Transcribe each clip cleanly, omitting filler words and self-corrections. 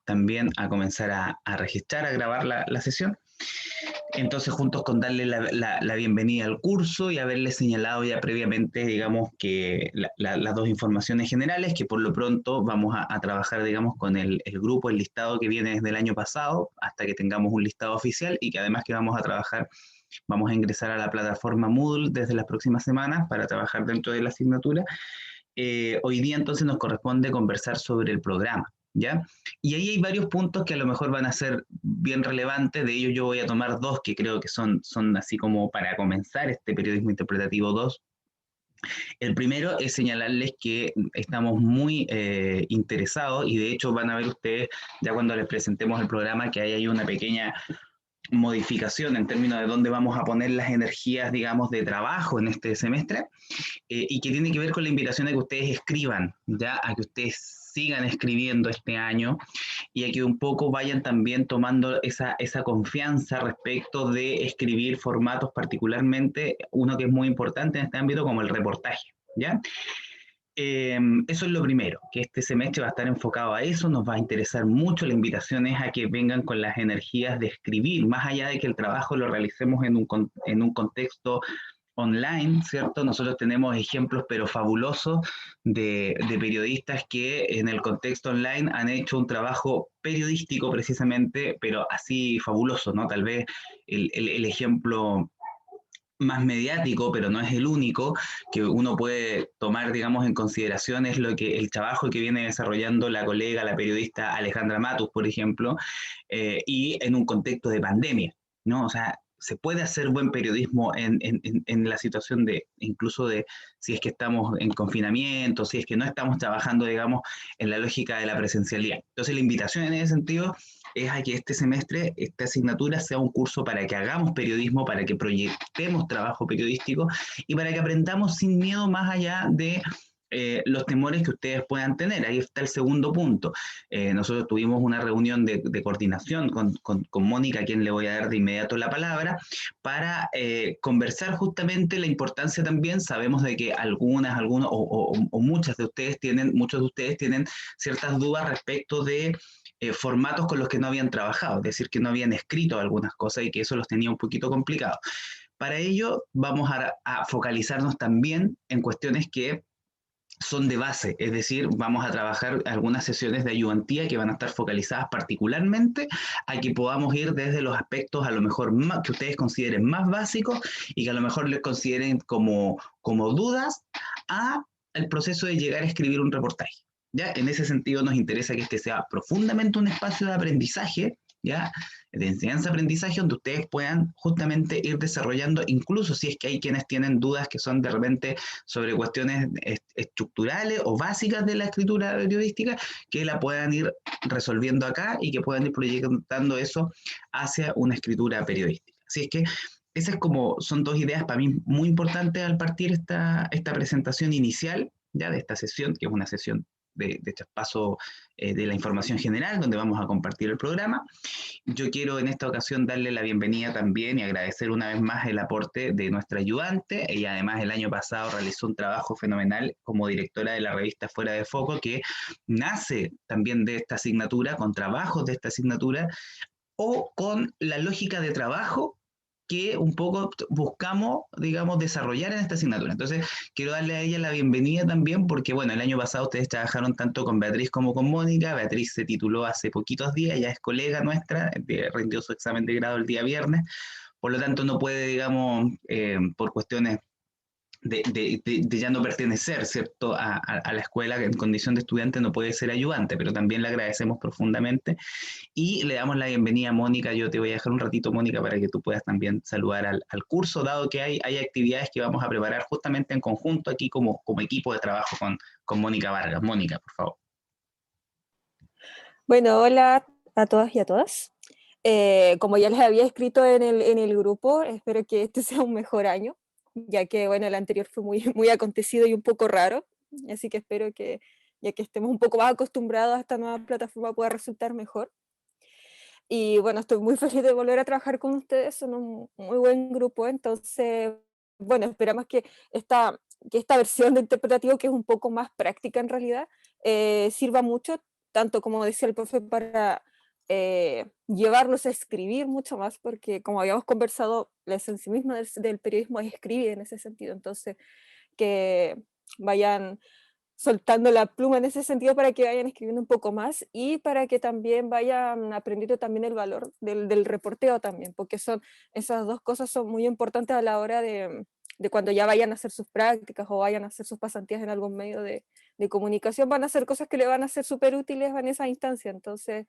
también a comenzar a registrar, a grabar la sesión. Entonces, juntos con darle la bienvenida al curso y haberle señalado ya previamente, digamos, que las dos informaciones generales, que por lo pronto vamos a trabajar, digamos, con el grupo, el listado que viene desde el año pasado, hasta que tengamos un listado oficial y que además que vamos a trabajar, vamos a ingresar a la plataforma Moodle desde las próximas semanas para trabajar dentro de la asignatura. Hoy día entonces nos corresponde conversar sobre el programa, ¿ya? Y ahí hay varios puntos que a lo mejor van a ser bien relevantes, de ellos yo voy a tomar dos que creo que son así como para comenzar este periodismo interpretativo 2. El primero es señalarles que estamos muy interesados y de hecho van a ver ustedes ya cuando les presentemos el programa que hay una pequeña modificación en términos de dónde vamos a poner las energías, digamos, de trabajo en este semestre, y que tiene que ver con la invitación a que ustedes escriban, ya a que ustedes sigan escribiendo este año y a que un poco vayan también tomando esa confianza respecto de escribir formatos, particularmente uno que es muy importante en este ámbito como el reportaje, ¿ya? Eso es lo primero, que este semestre va a estar enfocado a eso, nos va a interesar mucho, la invitación es a que vengan con las energías de escribir, más allá de que el trabajo lo realicemos en un contexto online, ¿cierto? Nosotros tenemos ejemplos, pero fabulosos, de periodistas que en el contexto online han hecho un trabajo periodístico precisamente, pero así fabuloso, ¿no? Tal vez el ejemplo más mediático, pero no es el único, que uno puede tomar, digamos, en consideración es lo que el trabajo que viene desarrollando la colega, la periodista Alejandra Matus, por ejemplo, y en un contexto de pandemia, ¿no? O sea, se puede hacer buen periodismo en la situación de, incluso de si es que estamos en confinamiento, si es que no estamos trabajando, digamos, en la lógica de la presencialidad. Entonces, la invitación en ese sentido es a que este semestre, esta asignatura sea un curso para que hagamos periodismo, para que proyectemos trabajo periodístico y para que aprendamos sin miedo más allá de los temores que ustedes puedan tener. Ahí está el segundo punto. Nosotros tuvimos una reunión de coordinación con Mónica, a quien le voy a dar de inmediato la palabra, para conversar justamente la importancia también. Sabemos de que algunos o muchos de ustedes tienen ciertas dudas respecto de formatos con los que no habían trabajado, es decir, que no habían escrito algunas cosas y que eso los tenía un poquito complicados. Para ello vamos a focalizarnos también en cuestiones que son de base, es decir, vamos a trabajar algunas sesiones de ayudantía que van a estar focalizadas particularmente a que podamos ir desde los aspectos a lo mejor más, que ustedes consideren más básicos y que a lo mejor les consideren como dudas a el proceso de llegar a escribir un reportaje. ¿Ya? En ese sentido nos interesa que este sea profundamente un espacio de aprendizaje, ¿ya? De enseñanza-aprendizaje, donde ustedes puedan justamente ir desarrollando, incluso si es que hay quienes tienen dudas que son de repente sobre cuestiones estructurales o básicas de la escritura periodística, que la puedan ir resolviendo acá y que puedan ir proyectando eso hacia una escritura periodística. Así es que esas son dos ideas para mí muy importantes al partir esta presentación inicial, ya de esta sesión, que es una sesión de traspaso de la información general, donde vamos a compartir el programa. Yo quiero en esta ocasión darle la bienvenida también y agradecer una vez más el aporte de nuestra ayudante. Ella además el año pasado realizó un trabajo fenomenal como directora de la revista Fuera de Foco, que nace también de esta asignatura, con trabajos de esta asignatura, o con la lógica de trabajo que un poco buscamos, digamos, desarrollar en esta asignatura. Entonces, quiero darle a ella la bienvenida también, porque, bueno, el año pasado ustedes trabajaron tanto con Beatriz como con Mónica. Beatriz se tituló hace poquitos días, ya es colega nuestra, rindió su examen de grado el día viernes, por lo tanto no puede, digamos, por cuestiones de ya no pertenecer, ¿cierto?, a la escuela en condición de estudiante no puede ser ayudante, pero también le agradecemos profundamente y le damos la bienvenida a Mónica. Yo te voy a dejar un ratito, Mónica, para que tú puedas también saludar al curso, dado que hay actividades que vamos a preparar justamente en conjunto aquí como equipo de trabajo con Mónica Vargas. Mónica, por favor. Bueno, hola a todas y a todas. Como ya les había escrito en el grupo, espero que este sea un mejor año, ya que bueno, el anterior fue muy, muy acontecido y un poco raro, así que espero que ya que estemos un poco más acostumbrados a esta nueva plataforma pueda resultar mejor. Y bueno, estoy muy feliz de volver a trabajar con ustedes, son un muy buen grupo, entonces, bueno, esperamos que esta versión de interpretativo, que es un poco más práctica en realidad, sirva mucho tanto como decía el profe, para llevarlos a escribir mucho más, porque como habíamos conversado, la esencia misma del periodismo es escribir en ese sentido, entonces que vayan soltando la pluma en ese sentido para que vayan escribiendo un poco más y para que también vayan aprendiendo también el valor del reporteo también, porque esas dos cosas son muy importantes a la hora de cuando ya vayan a hacer sus prácticas o vayan a hacer sus pasantías en algún medio de comunicación, van a hacer cosas que le van a ser súper útiles en esa instancia, entonces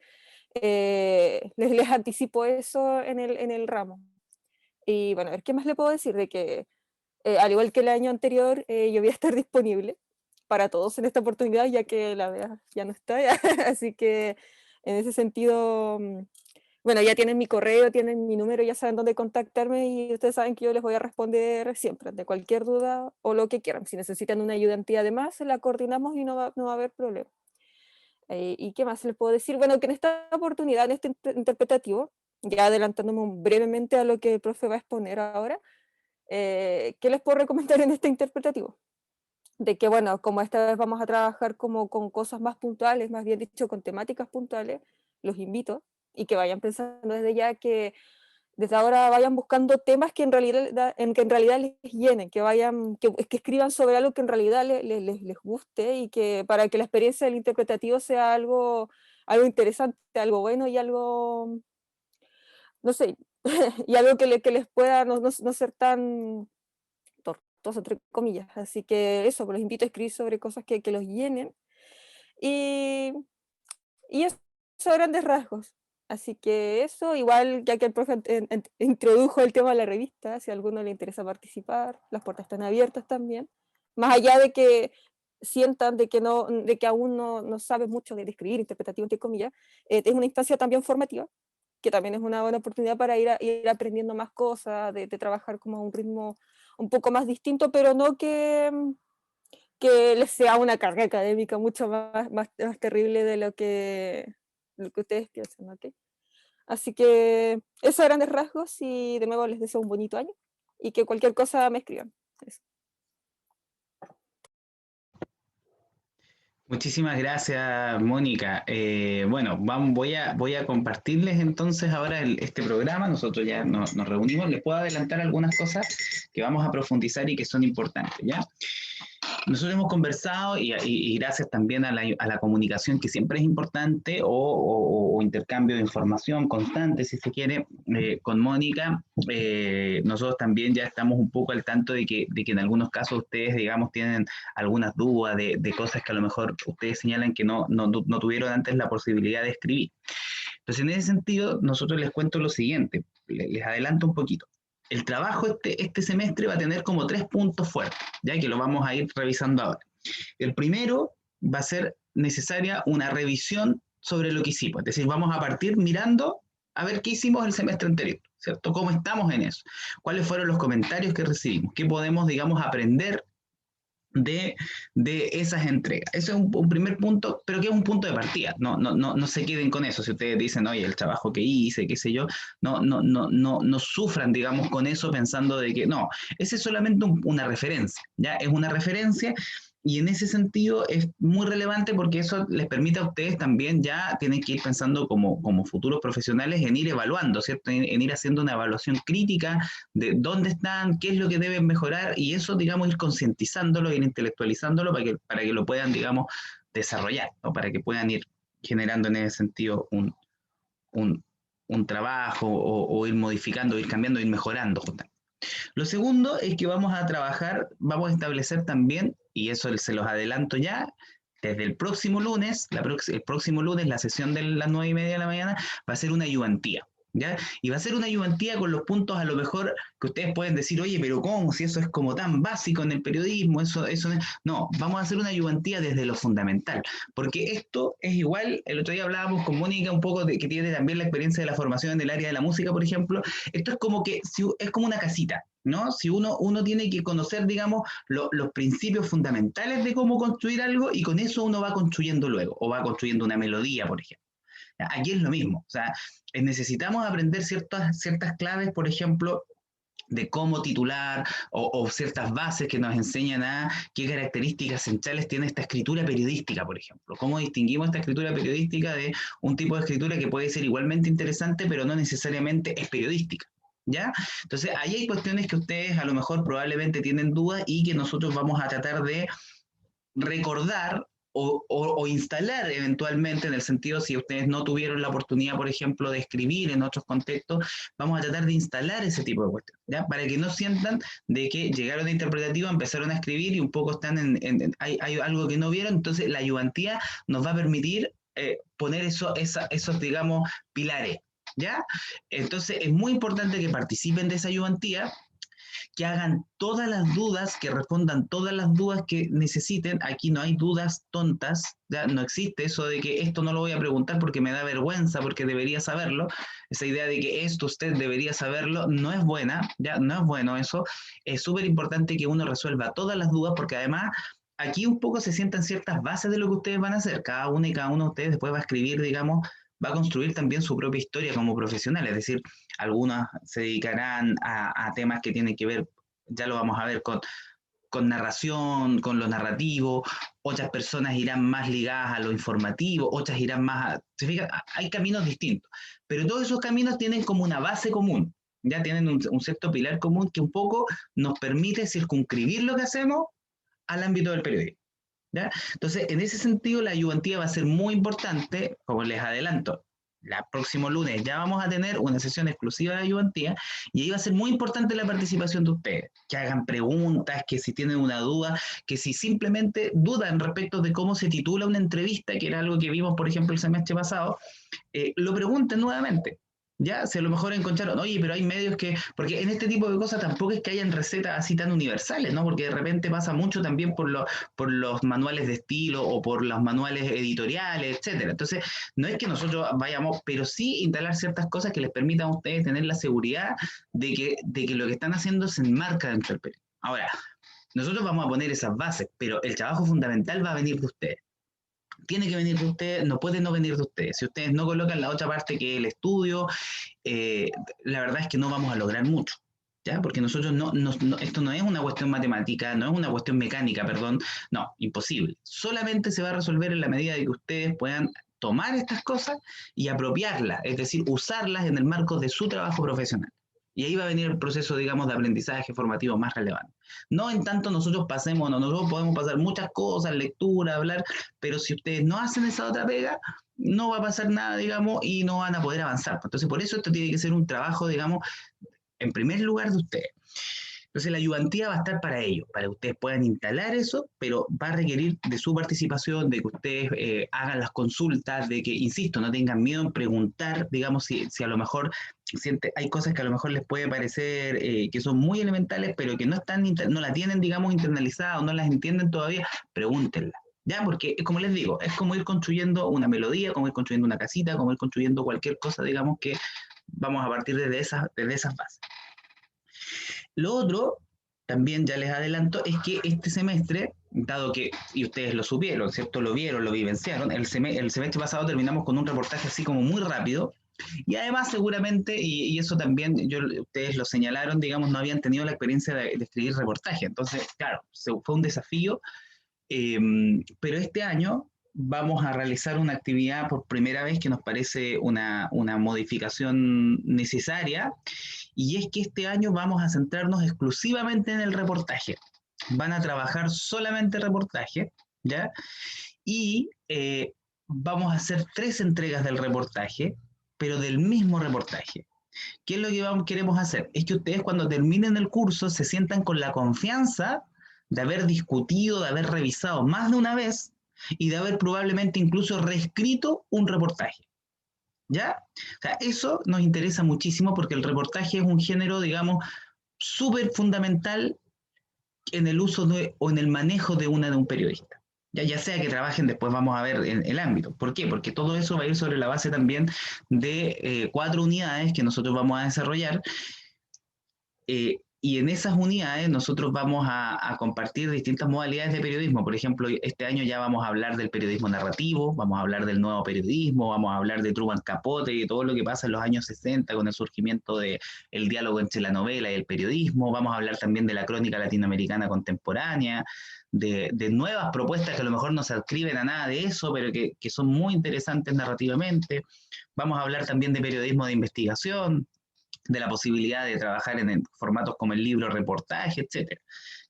les anticipo eso en el ramo. Y bueno, a ver, ¿qué más le puedo decir? De que al igual que el año anterior, yo voy a estar disponible para todos en esta oportunidad, ya que la Bea ya no está, ya. Así que en ese sentido, bueno, ya tienen mi correo, tienen mi número, ya saben dónde contactarme y ustedes saben que yo les voy a responder siempre, de cualquier duda o lo que quieran. Si necesitan una ayudantía además, la coordinamos y no va a haber problema. ¿Y qué más les puedo decir? Bueno, que en esta oportunidad, en este interpretativo, ya adelantándome brevemente a lo que el profe va a exponer ahora, ¿qué les puedo recomendar en este interpretativo? De que, bueno, como esta vez vamos a trabajar como con cosas más puntuales, más bien dicho, con temáticas puntuales, los invito y que vayan pensando desde ya que desde ahora vayan buscando temas que en realidad les llenen, que escriban sobre algo que en realidad les guste y que para que la experiencia del interpretativo sea algo interesante, algo bueno y algo, no sé, y algo que les pueda no ser tan tortuoso, entre comillas. Así que eso, pues los invito a escribir sobre cosas que los llenen. Y, y eso a grandes rasgos. Así que eso, igual ya que el profe introdujo el tema de la revista, si a alguno le interesa participar, las puertas están abiertas también. Más allá de que sientan de que aún no saben mucho de escribir interpretativo, entre comillas, es una instancia también formativa, que también es una buena oportunidad para ir aprendiendo más cosas, de trabajar como a un ritmo un poco más distinto, pero no que les sea una carga académica mucho más terrible de lo que ustedes piensan, ¿ok? Así que eso a grandes rasgos y de nuevo les deseo un bonito año y que cualquier cosa me escriban. Eso. Muchísimas gracias, Mónica. Bueno, voy a compartirles entonces ahora este programa. Nosotros ya nos reunimos. Les puedo adelantar algunas cosas que vamos a profundizar y que son importantes, ¿ya? Nosotros hemos conversado y gracias también a la comunicación que siempre es importante o intercambio de información constante, si se quiere, con Mónica. Nosotros también ya estamos un poco al tanto de que en algunos casos ustedes, digamos, tienen algunas dudas de cosas que a lo mejor ustedes señalan que no tuvieron antes la posibilidad de escribir. Entonces, en ese sentido, nosotros les cuento lo siguiente, les adelanto un poquito. El trabajo este semestre va a tener como 3 puntos fuertes, ya que lo vamos a ir revisando ahora. El primero va a ser necesaria una revisión sobre lo que hicimos, es decir, vamos a partir mirando a ver qué hicimos el semestre anterior, ¿cierto? ¿Cómo estamos en eso? ¿Cuáles fueron los comentarios que recibimos? ¿Qué podemos, digamos, aprender de esas entregas? Ese es un primer punto, pero que es un punto de partida. No se queden con eso. Si ustedes dicen, oye, el trabajo que hice, qué sé yo, no sufran, digamos, con eso pensando de que no. Ese es solamente una referencia, ¿ya? Es una referencia y en ese sentido es muy relevante porque eso les permite a ustedes también ya tienen que ir pensando como futuros profesionales en ir evaluando, ¿cierto? En ir haciendo una evaluación crítica de dónde están, qué es lo que deben mejorar y eso, digamos, ir concientizándolo, ir intelectualizándolo para que lo puedan, digamos, desarrollar, ¿no? Para que puedan ir generando en ese sentido un, un trabajo o ir modificando, ir cambiando, ir mejorando justamente. Lo segundo es que vamos a trabajar, vamos a establecer también, y eso se los adelanto ya, desde el próximo lunes, el próximo lunes, la sesión de las 9:30 de la mañana, va a ser una ayudantía. ¿Ya? Y va a ser una ayudantía con los puntos a lo mejor que ustedes pueden decir, oye, pero ¿cómo? Si eso es como tan básico en el periodismo, eso no, vamos a hacer una ayudantía desde lo fundamental, porque esto es igual, el otro día hablábamos con Mónica un poco que tiene también la experiencia de la formación en el área de la música, por ejemplo, esto es como que es como una casita, ¿no? Si uno tiene que conocer, digamos, los principios fundamentales de cómo construir algo y con eso uno va construyendo luego, o va construyendo una melodía, por ejemplo. Aquí es lo mismo, o sea, necesitamos aprender ciertas claves, por ejemplo, de cómo titular o ciertas bases que nos enseñan a qué características centrales tiene esta escritura periodística, por ejemplo. Cómo distinguimos esta escritura periodística de un tipo de escritura que puede ser igualmente interesante, pero no necesariamente es periodística. ¿Ya? Entonces, ahí hay cuestiones que ustedes a lo mejor probablemente tienen dudas y que nosotros vamos a tratar de recordar o instalar eventualmente, en el sentido, si ustedes no tuvieron la oportunidad, por ejemplo, de escribir en otros contextos, vamos a tratar de instalar ese tipo de cuestiones, ¿ya? Para que no sientan de que llegaron a interpretativa, empezaron a escribir y un poco están hay algo que no vieron, entonces la ayudantía nos va a permitir poner esos, digamos, pilares, ¿ya? Entonces es muy importante que participen de esa ayudantía, que hagan todas las dudas, que respondan todas las dudas que necesiten. Aquí no hay dudas tontas, ya no existe eso de que esto no lo voy a preguntar porque me da vergüenza, porque debería saberlo. Esa idea de que esto usted debería saberlo no es buena, ya no es bueno eso. Es súper importante que uno resuelva todas las dudas, porque además aquí un poco se sientan ciertas bases de lo que ustedes van a hacer. Cada uno y cada uno de ustedes después va a escribir, digamos, va a construir también su propia historia como profesional, es decir, algunas se dedicarán a temas que tienen que ver, ya lo vamos a ver, con narración, con lo narrativo, otras personas irán más ligadas a lo informativo, otras irán más se fijan, hay caminos distintos, pero todos esos caminos tienen como una base común, ya tienen un cierto pilar común que un poco nos permite circunscribir lo que hacemos al ámbito del periodismo. ¿Ya? Entonces, en ese sentido, la ayudantía va a ser muy importante, como les adelanto. El próximo lunes ya vamos a tener una sesión exclusiva de ayudantía y ahí va a ser muy importante la participación de ustedes, que hagan preguntas, que si tienen una duda, que si simplemente dudan respecto de cómo se titula una entrevista, que era algo que vimos, por ejemplo, el semestre pasado, lo pregunten nuevamente. Ya, si a lo mejor encontraron, oye, pero hay medios que, porque en este tipo de cosas tampoco es que hayan recetas así tan universales, ¿no? Porque de repente pasa mucho también por los manuales de estilo o por los manuales editoriales, etcétera. Entonces, no es que nosotros vayamos, pero sí instalar ciertas cosas que les permitan a ustedes tener la seguridad de que lo que están haciendo se enmarca dentro del periodismo. Ahora, nosotros vamos a poner esas bases, pero el trabajo fundamental va a venir de ustedes. Tiene que venir de ustedes, no puede no venir de ustedes. Si ustedes no colocan la otra parte que es el estudio, eh, la verdad es que no vamos a lograr mucho. ¿Ya? Porque nosotros esto no es una cuestión matemática, no es una cuestión mecánica, perdón, no, imposible. Solamente se va a resolver en la medida de que ustedes puedan tomar estas cosas y apropiarlas, es decir, usarlas en el marco de su trabajo profesional. Y ahí va a venir el proceso, digamos, de aprendizaje formativo más relevante. No en tanto nosotros pasemos, no, nosotros podemos pasar muchas cosas, lectura, hablar, pero si ustedes no hacen esa otra pega, no va a pasar nada, digamos, y no van a poder avanzar. Entonces, por eso esto tiene que ser un trabajo, digamos, en primer lugar de ustedes. Entonces la ayudantía va a estar para ello, para que ustedes puedan instalar eso, pero va a requerir de su participación, de que ustedes hagan las consultas, de que, insisto, no tengan miedo en preguntar, digamos, si a lo mejor hay cosas que a lo mejor les puede parecer que son muy elementales, pero que no la tienen, digamos, internalizada o no las entienden todavía, pregúntenla. ¿Ya? Porque, como les digo, es como ir construyendo una melodía, como ir construyendo una casita, como ir construyendo cualquier cosa, digamos, que vamos a partir desde esas bases. Lo otro, también ya les adelanto, es que este semestre, dado que, y ustedes lo supieron, ¿cierto? Lo vieron, lo vivenciaron, el semestre pasado terminamos con un reportaje así como muy rápido, y además seguramente, y eso también ustedes lo señalaron, digamos, no habían tenido la experiencia de escribir reportaje, entonces, claro, fue un desafío, pero este año vamos a realizar una actividad por primera vez que nos parece una modificación necesaria, y es que este año vamos a centrarnos exclusivamente en el reportaje. Van a trabajar solamente reportaje, ¿ya? Y vamos a hacer 3 entregas del reportaje, pero del mismo reportaje. ¿Qué es lo que queremos hacer? Es que ustedes cuando terminen el curso se sientan con la confianza de haber discutido, de haber revisado más de una vez y de haber probablemente incluso reescrito un reportaje. ¿Ya? O sea, eso nos interesa muchísimo porque el reportaje es un género, digamos, súper fundamental en el uso o en el manejo de un periodista. Ya sea que trabajen, después vamos a ver en el ámbito. ¿Por qué? Porque todo eso va a ir sobre la base también de 4 unidades que nosotros vamos a desarrollar. Y en esas unidades nosotros vamos a compartir distintas modalidades de periodismo. Por ejemplo, este año ya vamos a hablar del periodismo narrativo, vamos a hablar del nuevo periodismo, vamos a hablar de Truman Capote y de todo lo que pasa en los años 60 con el surgimiento del diálogo entre la novela y el periodismo. Vamos a hablar también de la crónica latinoamericana contemporánea, de nuevas propuestas que a lo mejor no se adscriben a nada de eso, pero que son muy interesantes narrativamente. Vamos a hablar también de periodismo de investigación, de la posibilidad de trabajar en formatos como el libro, reportaje, etcétera.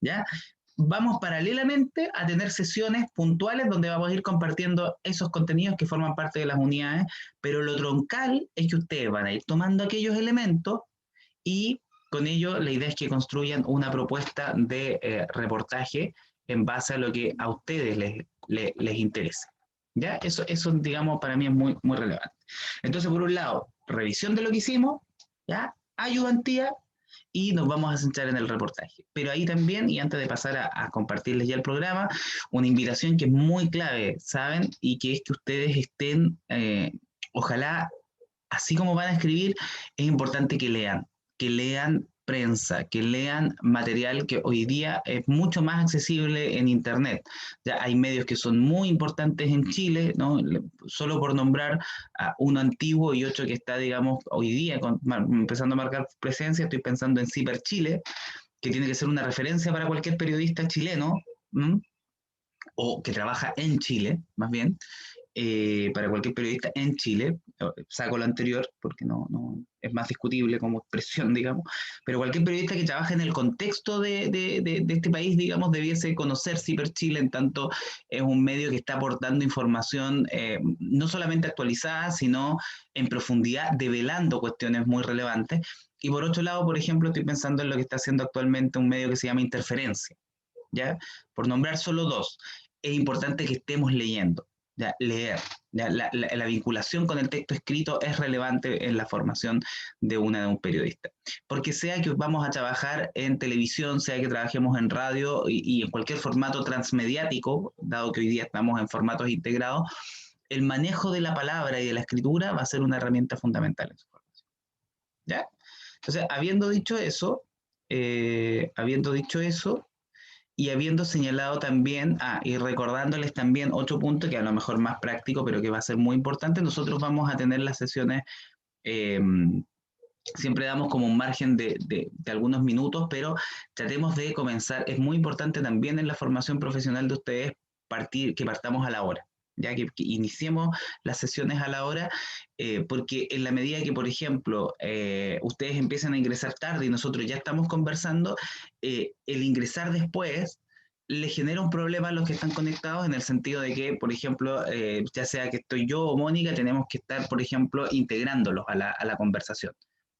¿Ya? Vamos paralelamente a tener sesiones puntuales donde vamos a ir compartiendo esos contenidos que forman parte de las unidades, pero lo troncal es que ustedes van a ir tomando aquellos elementos y con ello la idea es que construyan una propuesta de reportaje en base a lo que a ustedes les interesa. ¿Ya? Eso, digamos, para mí es muy, muy relevante. Entonces, por un lado, revisión de lo que hicimos, ¿ya? Ayudantía, y nos vamos a centrar en el reportaje. Pero ahí también, y antes de pasar a compartirles ya el programa, una invitación que es muy clave, ¿saben? Y que es que ustedes estén, ojalá, así como van a escribir, es importante que lean prensa, que lean material que hoy día es mucho más accesible en Internet. Ya hay medios que son muy importantes en Chile, ¿no? Solo por nombrar a uno antiguo y otro que está, digamos, hoy día empezando a marcar presencia, estoy pensando en Ciper Chile, que tiene que ser una referencia para cualquier periodista chileno, ¿m? O que trabaja en Chile, más bien, para cualquier periodista en Chile, saco lo anterior porque no es más discutible como expresión, digamos, pero cualquier periodista que trabaje en el contexto de este país, digamos, debiese conocer Ciper Chile, en tanto es un medio que está aportando información no solamente actualizada, sino en profundidad, develando cuestiones muy relevantes. Y por otro lado, por ejemplo, estoy pensando en lo que está haciendo actualmente un medio que se llama Interferencia, ¿ya? Por nombrar solo dos, es importante que estemos leyendo, ¿ya? Leer. ¿Ya? La vinculación con el texto escrito es relevante en la formación de un periodista. Porque sea que vamos a trabajar en televisión, sea que trabajemos en radio y en cualquier formato transmediático, dado que hoy día estamos en formatos integrados, el manejo de la palabra y de la escritura va a ser una herramienta fundamental en su formación. ¿Ya? Entonces, habiendo dicho eso, y habiendo señalado también, y recordándoles también otro punto que a lo mejor más práctico, pero que va a ser muy importante, nosotros vamos a tener las sesiones, eh, siempre damos como un margen de algunos minutos, pero tratemos de comenzar, es muy importante también en la formación profesional de ustedes que partamos a la hora, ya que iniciemos las sesiones a la hora, porque en la medida que, por ejemplo, ustedes empiezan a ingresar tarde y nosotros ya estamos conversando, el ingresar después le genera un problema a los que están conectados en el sentido de que, por ejemplo, ya sea que estoy yo o Mónica, tenemos que estar, por ejemplo, integrándolos a la conversación.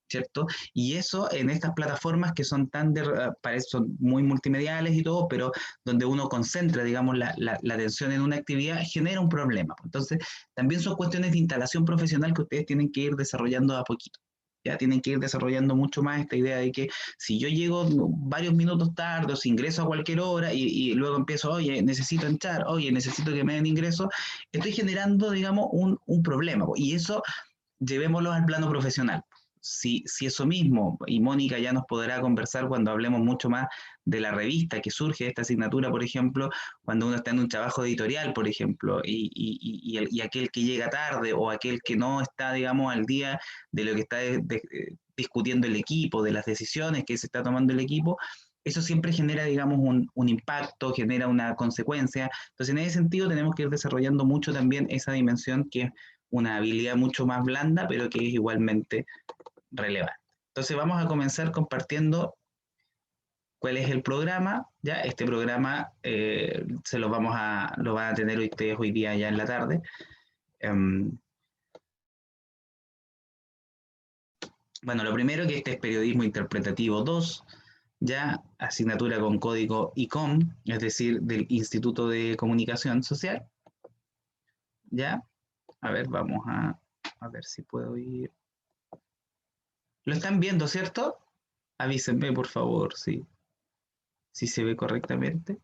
¿Cierto? Y eso en estas plataformas que son son muy multimediales y todo, pero donde uno concentra, digamos, la atención en una actividad, genera un problema. Entonces, también son cuestiones de instalación profesional que ustedes tienen que ir desarrollando a poquito. Ya tienen que ir desarrollando mucho más esta idea de que si yo llego varios minutos tarde o si ingreso a cualquier hora y luego empiezo, oye, necesito entrar, oye, necesito que me den ingreso, estoy generando, digamos, un problema. Y eso llevémoslo al plano profesional. Si eso mismo, y Mónica ya nos podrá conversar cuando hablemos mucho más de la revista que surge de esta asignatura, por ejemplo, cuando uno está en un trabajo editorial, por ejemplo, y aquel que llega tarde o aquel que no está, digamos, al día de lo que está discutiendo el equipo, de las decisiones que se está tomando el equipo, eso siempre genera, digamos, un impacto, genera una consecuencia. Entonces, en ese sentido, tenemos que ir desarrollando mucho también esa dimensión que es una habilidad mucho más blanda, pero que es igualmente relevante. Entonces vamos a comenzar compartiendo cuál es el programa. Ya este programa lo van a tener ustedes hoy día ya en la tarde. Bueno, lo primero que este es Periodismo Interpretativo 2, ya asignatura con código ICOM, es decir, del Instituto de Comunicación Social. Ya, a ver, vamos a ver si puedo ir. ¿Lo están viendo, cierto? Avísenme, por favor, si se ve correctamente.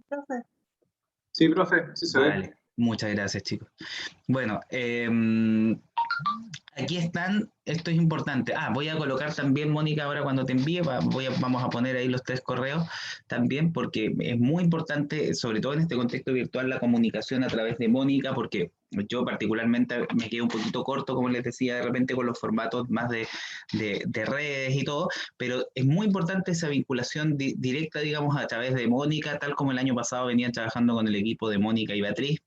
Profe. Sí, profe, sí se ve. Vale, muchas gracias, chicos. Bueno, Aquí están, esto es importante. Voy a colocar también, Mónica, ahora cuando te envíe, vamos a poner ahí los 3 correos también, porque es muy importante, sobre todo en este contexto virtual, la comunicación a través de Mónica, porque yo particularmente me quedo un poquito corto, como les decía, de repente con los formatos más de redes y todo, pero es muy importante esa vinculación directa, digamos, a través de Mónica, tal como el año pasado venían trabajando con el equipo de Mónica y Beatriz,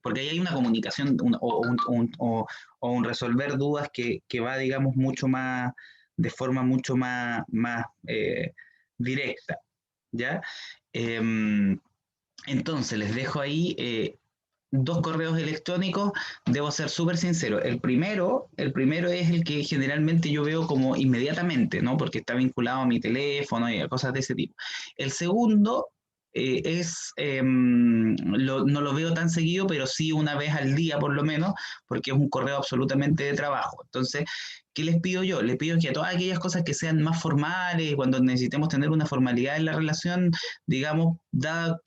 porque ahí hay una comunicación o un resolver dudas que va, digamos, mucho más, de forma mucho más directa, ¿ya? Entonces, les dejo ahí 2 correos electrónicos. Debo ser súper sincero. El primero es el que generalmente yo veo como inmediatamente, ¿no? Porque está vinculado a mi teléfono y a cosas de ese tipo. El segundo no lo veo tan seguido, pero sí una vez al día por lo menos, porque es un correo absolutamente de trabajo. Entonces, ¿qué les pido yo? Les pido que a todas aquellas cosas que sean más formales, cuando necesitemos tener una formalidad en la relación, digamos, dado,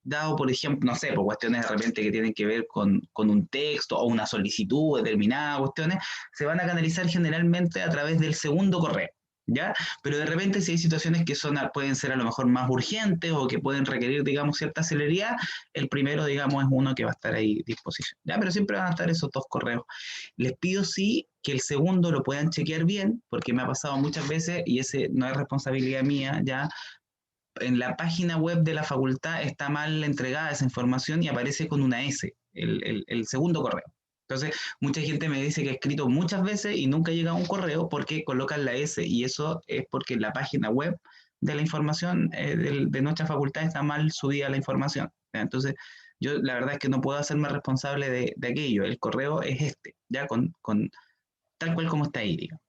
dado por ejemplo, no sé, por cuestiones de repente que tienen que ver con un texto o una solicitud determinada, cuestiones, se van a canalizar generalmente a través del segundo correo. ¿Ya? Pero de repente si hay situaciones que pueden ser a lo mejor más urgentes o que pueden requerir, digamos, cierta celeridad, el primero, digamos, es uno que va a estar ahí a disposición, ¿ya? Pero siempre van a estar esos 2 correos. Les pido sí que el segundo lo puedan chequear bien, porque me ha pasado muchas veces, y ese no es responsabilidad mía, ya, en la página web de la facultad está mal entregada esa información y aparece con una S, el segundo correo. Entonces, mucha gente me dice que he escrito muchas veces y nunca llega a un correo porque colocan la S, y eso es porque en la página web de la información de nuestra facultad está mal subida la información, ¿ya? Entonces, yo la verdad es que no puedo hacerme responsable de aquello. El correo es este, ya con tal cual como está ahí, digamos,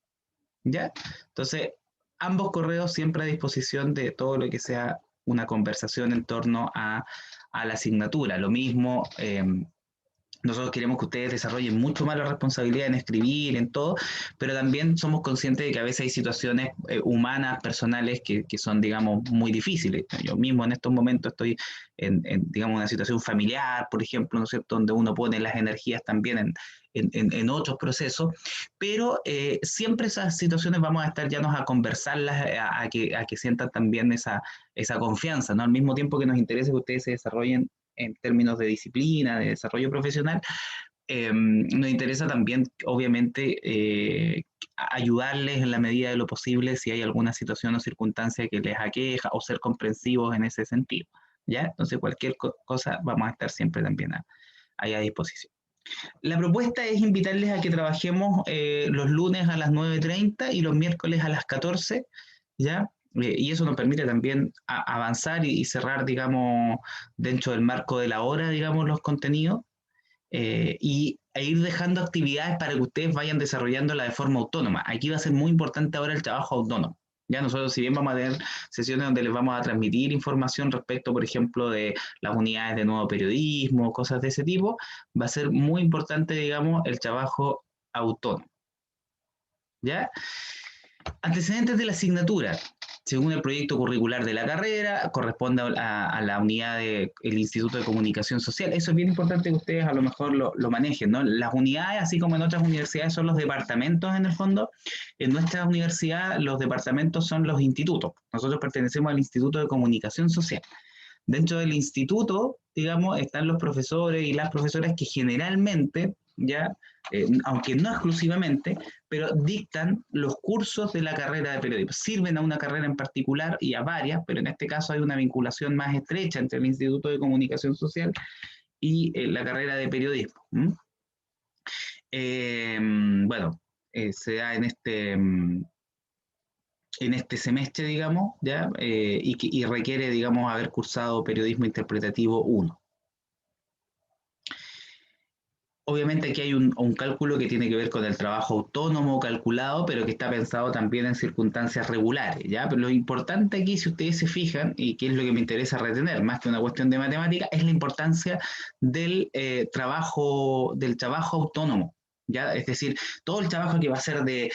¿ya? Entonces, ambos correos siempre a disposición de todo lo que sea una conversación en torno a la asignatura. Lo mismo, nosotros queremos que ustedes desarrollen mucho más la responsabilidad en escribir, en todo, pero también somos conscientes de que a veces hay situaciones humanas, personales, que son, digamos, muy difíciles. Yo mismo en estos momentos estoy digamos, una situación familiar, por ejemplo, ¿no es cierto?, donde uno pone las energías también en otros procesos, pero siempre esas situaciones vamos a estar llanos a conversarlas, a que sientan también esa confianza, ¿no? Al mismo tiempo que nos interesa que ustedes se desarrollen en términos de disciplina, de desarrollo profesional, nos interesa también, obviamente, ayudarles en la medida de lo posible si hay alguna situación o circunstancia que les aqueja, o ser comprensivos en ese sentido, ¿ya? Entonces, cualquier cosa vamos a estar siempre también ahí a disposición. La propuesta es invitarles a que trabajemos los lunes a las 9:30 y los miércoles a las 14, ¿ya? Y eso nos permite también avanzar y cerrar, digamos, dentro del marco de la hora, digamos, los contenidos, e ir dejando actividades para que ustedes vayan desarrollándola de forma autónoma. Aquí va a ser muy importante ahora el trabajo autónomo. Ya nosotros, si bien vamos a tener sesiones donde les vamos a transmitir información respecto, por ejemplo, de las unidades de nuevo periodismo, cosas de ese tipo, va a ser muy importante, digamos, el trabajo autónomo. ¿Ya? Antecedentes de la asignatura. Según el proyecto curricular de la carrera, corresponde a la unidad del Instituto de Comunicación Social. Eso es bien importante que ustedes a lo mejor lo manejen, ¿no? Las unidades, así como en otras universidades, son los departamentos en el fondo. En nuestra universidad, los departamentos son los institutos. Nosotros pertenecemos al Instituto de Comunicación Social. Dentro del instituto, digamos, están los profesores y las profesoras que generalmente, ya, aunque no exclusivamente, pero dictan los cursos de la carrera de periodismo. Sirven a una carrera en particular y a varias, pero en este caso hay una vinculación más estrecha entre el Instituto de Comunicación Social y la carrera de periodismo. Bueno, se da en este semestre, digamos, ¿ya? Y requiere, digamos, haber cursado Periodismo Interpretativo 1. Obviamente aquí hay un cálculo que tiene que ver con el trabajo autónomo calculado, pero que está pensado también en circunstancias regulares, ¿ya? Pero lo importante aquí, si ustedes se fijan, y que es lo que me interesa retener, más que una cuestión de matemática, es la importancia del trabajo autónomo, ¿ya? Es decir, todo el trabajo que va a ser de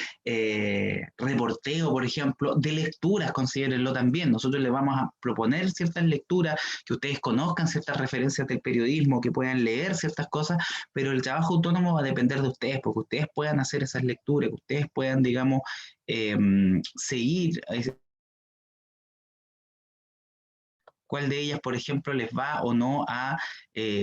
reporteo, por ejemplo, de lecturas, considérenlo también. Nosotros les vamos a proponer ciertas lecturas, que ustedes conozcan ciertas referencias del periodismo, que puedan leer ciertas cosas, pero el trabajo autónomo va a depender de ustedes, porque ustedes puedan hacer esas lecturas, que ustedes puedan, digamos, seguir cuál de ellas, por ejemplo, les va o no a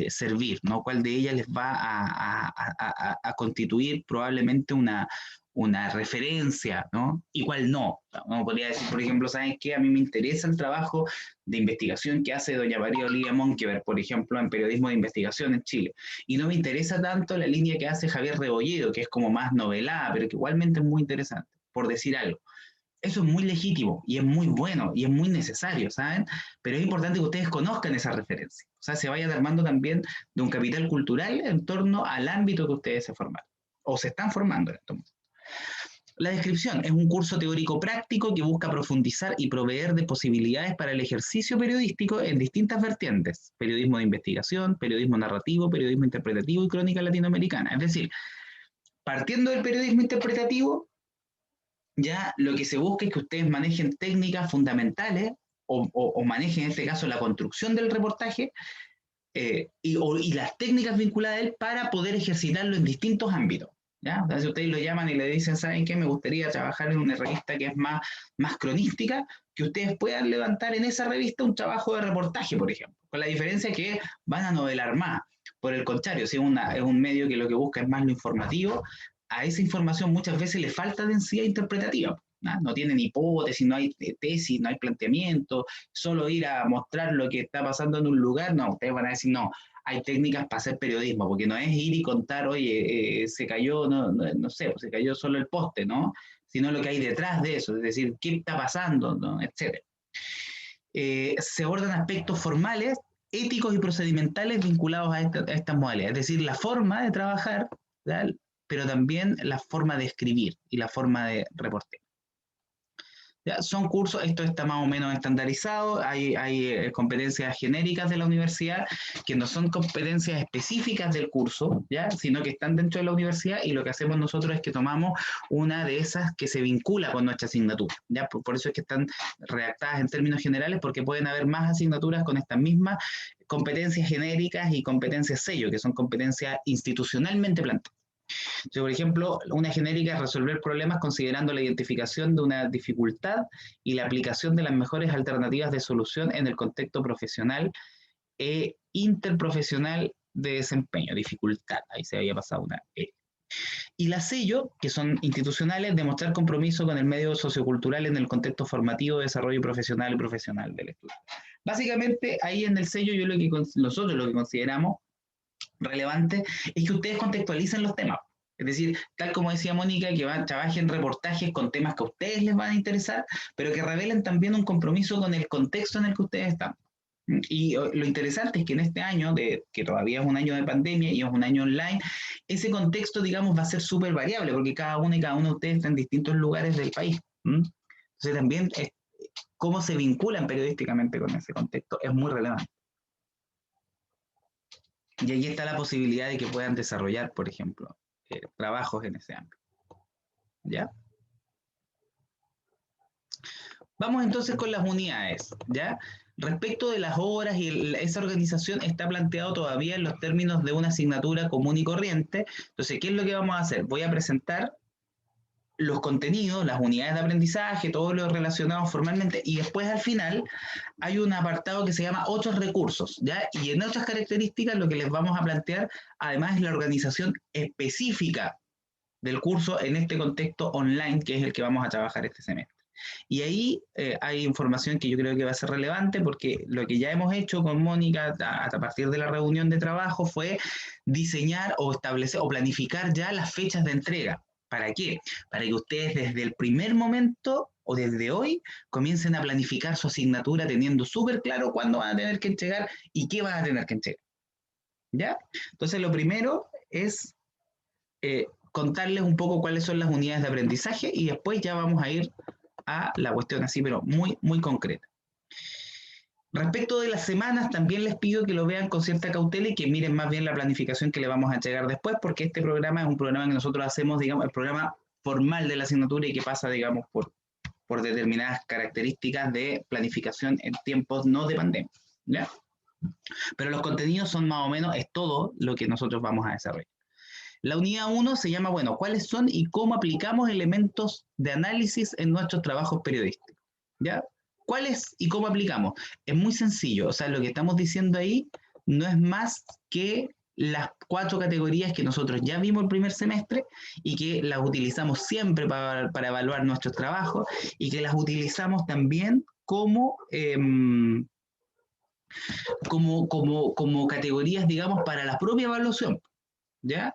servir, ¿no? Cuál de ellas les va a constituir probablemente una referencia, ¿no? Y cuál no. Uno podría decir, por ejemplo, ¿saben qué? A mí me interesa el trabajo de investigación que hace doña María Olivia Monkever, por ejemplo, en periodismo de investigación en Chile. Y no me interesa tanto la línea que hace Javier Rebolledo, que es como más novelada, pero que igualmente es muy interesante, por decir algo. Eso es muy legítimo y es muy bueno y es muy necesario, ¿saben? Pero es importante que ustedes conozcan esa referencia. O sea, se vayan armando también de un capital cultural en torno al ámbito que ustedes se formaron o se están formando en este momento. La descripción es un curso teórico práctico que busca profundizar y proveer de posibilidades para el ejercicio periodístico en distintas vertientes: periodismo de investigación, periodismo narrativo, periodismo interpretativo y crónica latinoamericana. Es decir, partiendo del periodismo interpretativo, ya lo que se busca es que ustedes manejen técnicas fundamentales o manejen en este caso la construcción del reportaje y las técnicas vinculadas a él para poder ejercitarlo en distintos ámbitos. ¿Ya? O sea, si ustedes lo llaman y le dicen, ¿saben qué? Me gustaría trabajar en una revista que es más cronística, que ustedes puedan levantar en esa revista un trabajo de reportaje, por ejemplo, con la diferencia que van a novelar más. Por el contrario, si es un medio que lo que busca es más lo informativo, a esa información muchas veces le falta densidad interpretativa. No tienen hipótesis, no hay tesis, no hay planteamiento, solo ir a mostrar lo que está pasando en un lugar, no, ustedes van a decir, no, hay técnicas para hacer periodismo, porque no es ir y contar, oye, se cayó, no sé, pues se cayó solo el poste, ¿no? Sino lo que hay detrás de eso, es decir, qué está pasando, ¿no? Etcétera. Se abordan aspectos formales, éticos y procedimentales vinculados a estas modalidades, es decir, la forma de trabajar, ¿verdad? Pero también la forma de escribir y la forma de reportear. ¿Ya? Son cursos, esto está más o menos estandarizado, hay competencias genéricas de la universidad que no son competencias específicas del curso, ¿ya? Sino que están dentro de la universidad y lo que hacemos nosotros es que tomamos una de esas que se vincula con nuestra asignatura, ¿ya? Por eso es que están redactadas en términos generales, porque pueden haber más asignaturas con estas mismas competencias genéricas y competencias sello, que son competencias institucionalmente planteadas. Entonces, por ejemplo, una genérica es resolver problemas considerando la identificación de una dificultad y la aplicación de las mejores alternativas de solución en el contexto profesional e interprofesional de desempeño. Dificultad, ahí se había pasado una E. Y la sello, que son institucionales, demostrar compromiso con el medio sociocultural en el contexto formativo, de desarrollo profesional y profesional del estudio. Básicamente, ahí en el sello, nosotros lo que consideramos relevante es que ustedes contextualicen los temas. Es decir, tal como decía Mónica, que trabajen reportajes con temas que a ustedes les van a interesar, pero que revelen también un compromiso con el contexto en el que ustedes están. Y lo interesante es que en este año, que todavía es un año de pandemia y es un año online, ese contexto, digamos, va a ser súper variable, porque cada uno y cada uno de ustedes está en distintos lugares del país. Entonces también cómo se vinculan periodísticamente con ese contexto es muy relevante. Y ahí está la posibilidad de que puedan desarrollar, por ejemplo, trabajos en ese ámbito. ¿Ya? Vamos entonces con las unidades, ¿ya? Respecto de las horas y esa organización está planteado todavía en los términos de una asignatura común y corriente. Entonces, ¿qué es lo que vamos a hacer? Voy a presentar los contenidos, las unidades de aprendizaje, todo lo relacionado formalmente, y después al final hay un apartado que se llama otros recursos, ¿ya? Y en otras características lo que les vamos a plantear además es la organización específica del curso en este contexto online, que es el que vamos a trabajar este semestre. Y ahí hay información que yo creo que va a ser relevante, porque lo que ya hemos hecho con Mónica a partir de la reunión de trabajo fue diseñar o establecer o planificar ya las fechas de entrega. ¿Para qué? Para que ustedes desde el primer momento o desde hoy comiencen a planificar su asignatura teniendo súper claro cuándo van a tener que entregar y qué van a tener que entregar. ¿Ya? Entonces lo primero es contarles un poco cuáles son las unidades de aprendizaje y después ya vamos a ir a la cuestión así, pero muy, muy concreta. Respecto de las semanas, también les pido que lo vean con cierta cautela y que miren más bien la planificación que le vamos a entregar después, porque este programa es un programa que nosotros hacemos, digamos, el programa formal de la asignatura y que pasa, digamos, por determinadas características de planificación en tiempos no de pandemia, ¿ya? Pero los contenidos son más o menos, es todo lo que nosotros vamos a desarrollar. La unidad 1 se llama, bueno, ¿cuáles son y cómo aplicamos elementos de análisis en nuestros trabajos periodísticos? ¿Ya? ¿Cuáles y cómo aplicamos? Es muy sencillo, o sea, lo que estamos diciendo ahí no es más que las 4 categorías que nosotros ya vimos el primer semestre y que las utilizamos siempre para evaluar nuestros trabajos y que las utilizamos también como categorías, digamos, para la propia evaluación, ¿ya?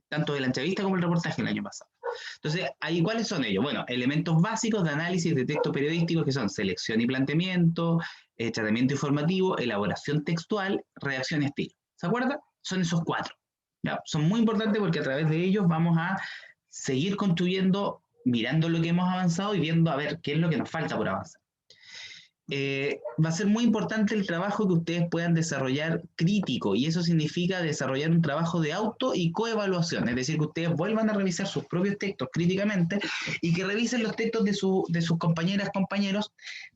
Tanto de la entrevista como el reportaje el año pasado. Entonces, ahí, ¿cuáles son ellos? Bueno, elementos básicos de análisis de texto periodístico que son selección y planteamiento, tratamiento informativo, elaboración textual, redacción y estilo. ¿Se acuerdan? Son esos 4. ¿Ya? Son muy importantes porque a través de ellos vamos a seguir construyendo, mirando lo que hemos avanzado y viendo a ver qué es lo que nos falta por avanzar. Va a ser muy importante el trabajo que ustedes puedan desarrollar crítico, y eso significa desarrollar un trabajo de auto y coevaluación, es decir, que ustedes vuelvan a revisar sus propios textos críticamente y que revisen los textos de sus compañeras, compañeros,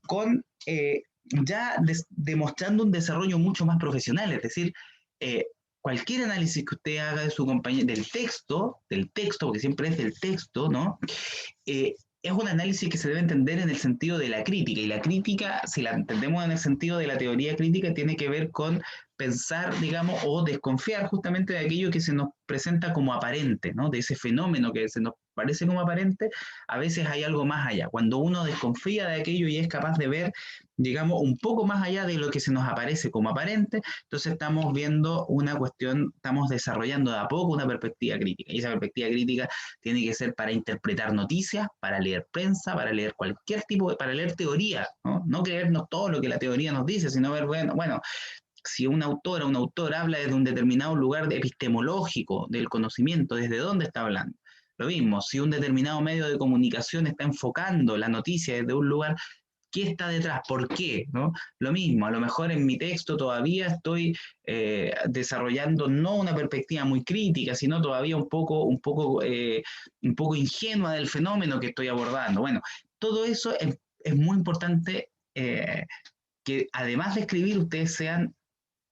con ya demostrando un desarrollo mucho más profesional, es decir, cualquier análisis que usted haga de su compañero, del texto, porque siempre es del texto, ¿no? Es un análisis que se debe entender en el sentido de la crítica, y la crítica, si la entendemos en el sentido de la teoría crítica, tiene que ver con pensar, digamos, o desconfiar justamente de aquello que se nos presenta como aparente, ¿no? De ese fenómeno que se nos parece como aparente, a veces hay algo más allá. Cuando uno desconfía de aquello y es capaz de ver, digamos, un poco más allá de lo que se nos aparece como aparente, entonces estamos viendo una cuestión, estamos desarrollando de a poco una perspectiva crítica, y esa perspectiva crítica tiene que ser para interpretar noticias, para leer prensa, para leer cualquier tipo para leer teoría, ¿no? No creernos todo lo que la teoría nos dice, sino ver, bueno, si un autor o un autor habla desde un determinado lugar epistemológico del conocimiento, ¿desde dónde está hablando? Lo mismo, si un determinado medio de comunicación está enfocando la noticia desde un lugar, ¿qué está detrás? ¿Por qué? ¿No? Lo mismo, a lo mejor en mi texto todavía estoy desarrollando no una perspectiva muy crítica, sino todavía un poco ingenua del fenómeno que estoy abordando. Bueno, todo eso es muy importante que además de escribir, ustedes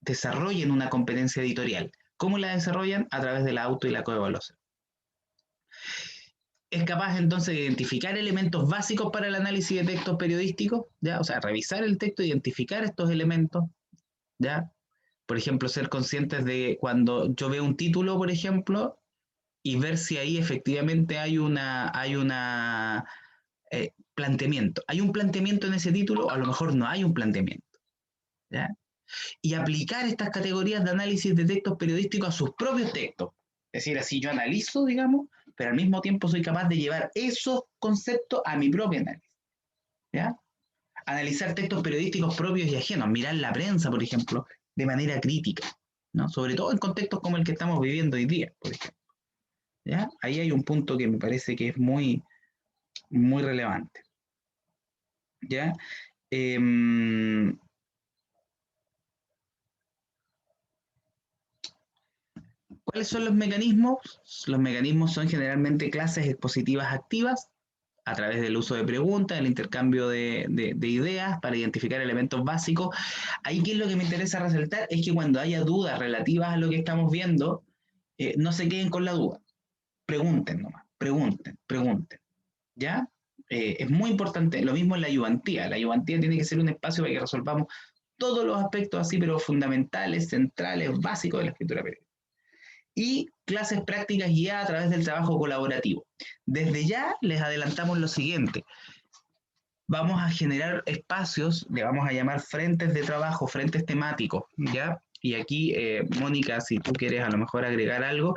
desarrollen una competencia editorial. ¿Cómo la desarrollan? A través de la auto y la coevaluación. Es capaz entonces de identificar elementos básicos para el análisis de textos periodísticos, ¿ya? O sea, revisar el texto, identificar estos elementos, ¿ya? Por ejemplo, ser conscientes de cuando yo veo un título, por ejemplo, y ver si ahí efectivamente hay planteamiento. ¿Hay un planteamiento en ese título? O a lo mejor no hay un planteamiento, ¿ya? Y aplicar estas categorías de análisis de textos periodísticos a sus propios textos. Es decir, así yo analizo, digamos, pero al mismo tiempo soy capaz de llevar esos conceptos a mi propio análisis, ¿ya? Analizar textos periodísticos propios y ajenos, mirar la prensa, por ejemplo, de manera crítica, ¿no? Sobre todo en contextos como el que estamos viviendo hoy día, por ejemplo, ¿ya? Ahí hay un punto que me parece que es muy, muy relevante, ¿ya? ¿Cuáles son los mecanismos? Los mecanismos son generalmente clases expositivas activas a través del uso de preguntas, el intercambio de ideas para identificar elementos básicos. Ahí, ¿qué es lo que me interesa resaltar? Es que cuando haya dudas relativas a lo que estamos viendo, no se queden con la duda. Pregunten nomás, pregunten. ¿Ya? Es muy importante, lo mismo en la ayudantía. La ayudantía tiene que ser un espacio para que resolvamos todos los aspectos así, pero fundamentales, centrales, básicos de la escritura periodística. Y clases prácticas guiadas a través del trabajo colaborativo. Desde ya les adelantamos lo siguiente. Vamos a generar espacios, le vamos a llamar frentes de trabajo, frentes temáticos, ¿ya? Y aquí, Mónica, si tú quieres a lo mejor agregar algo,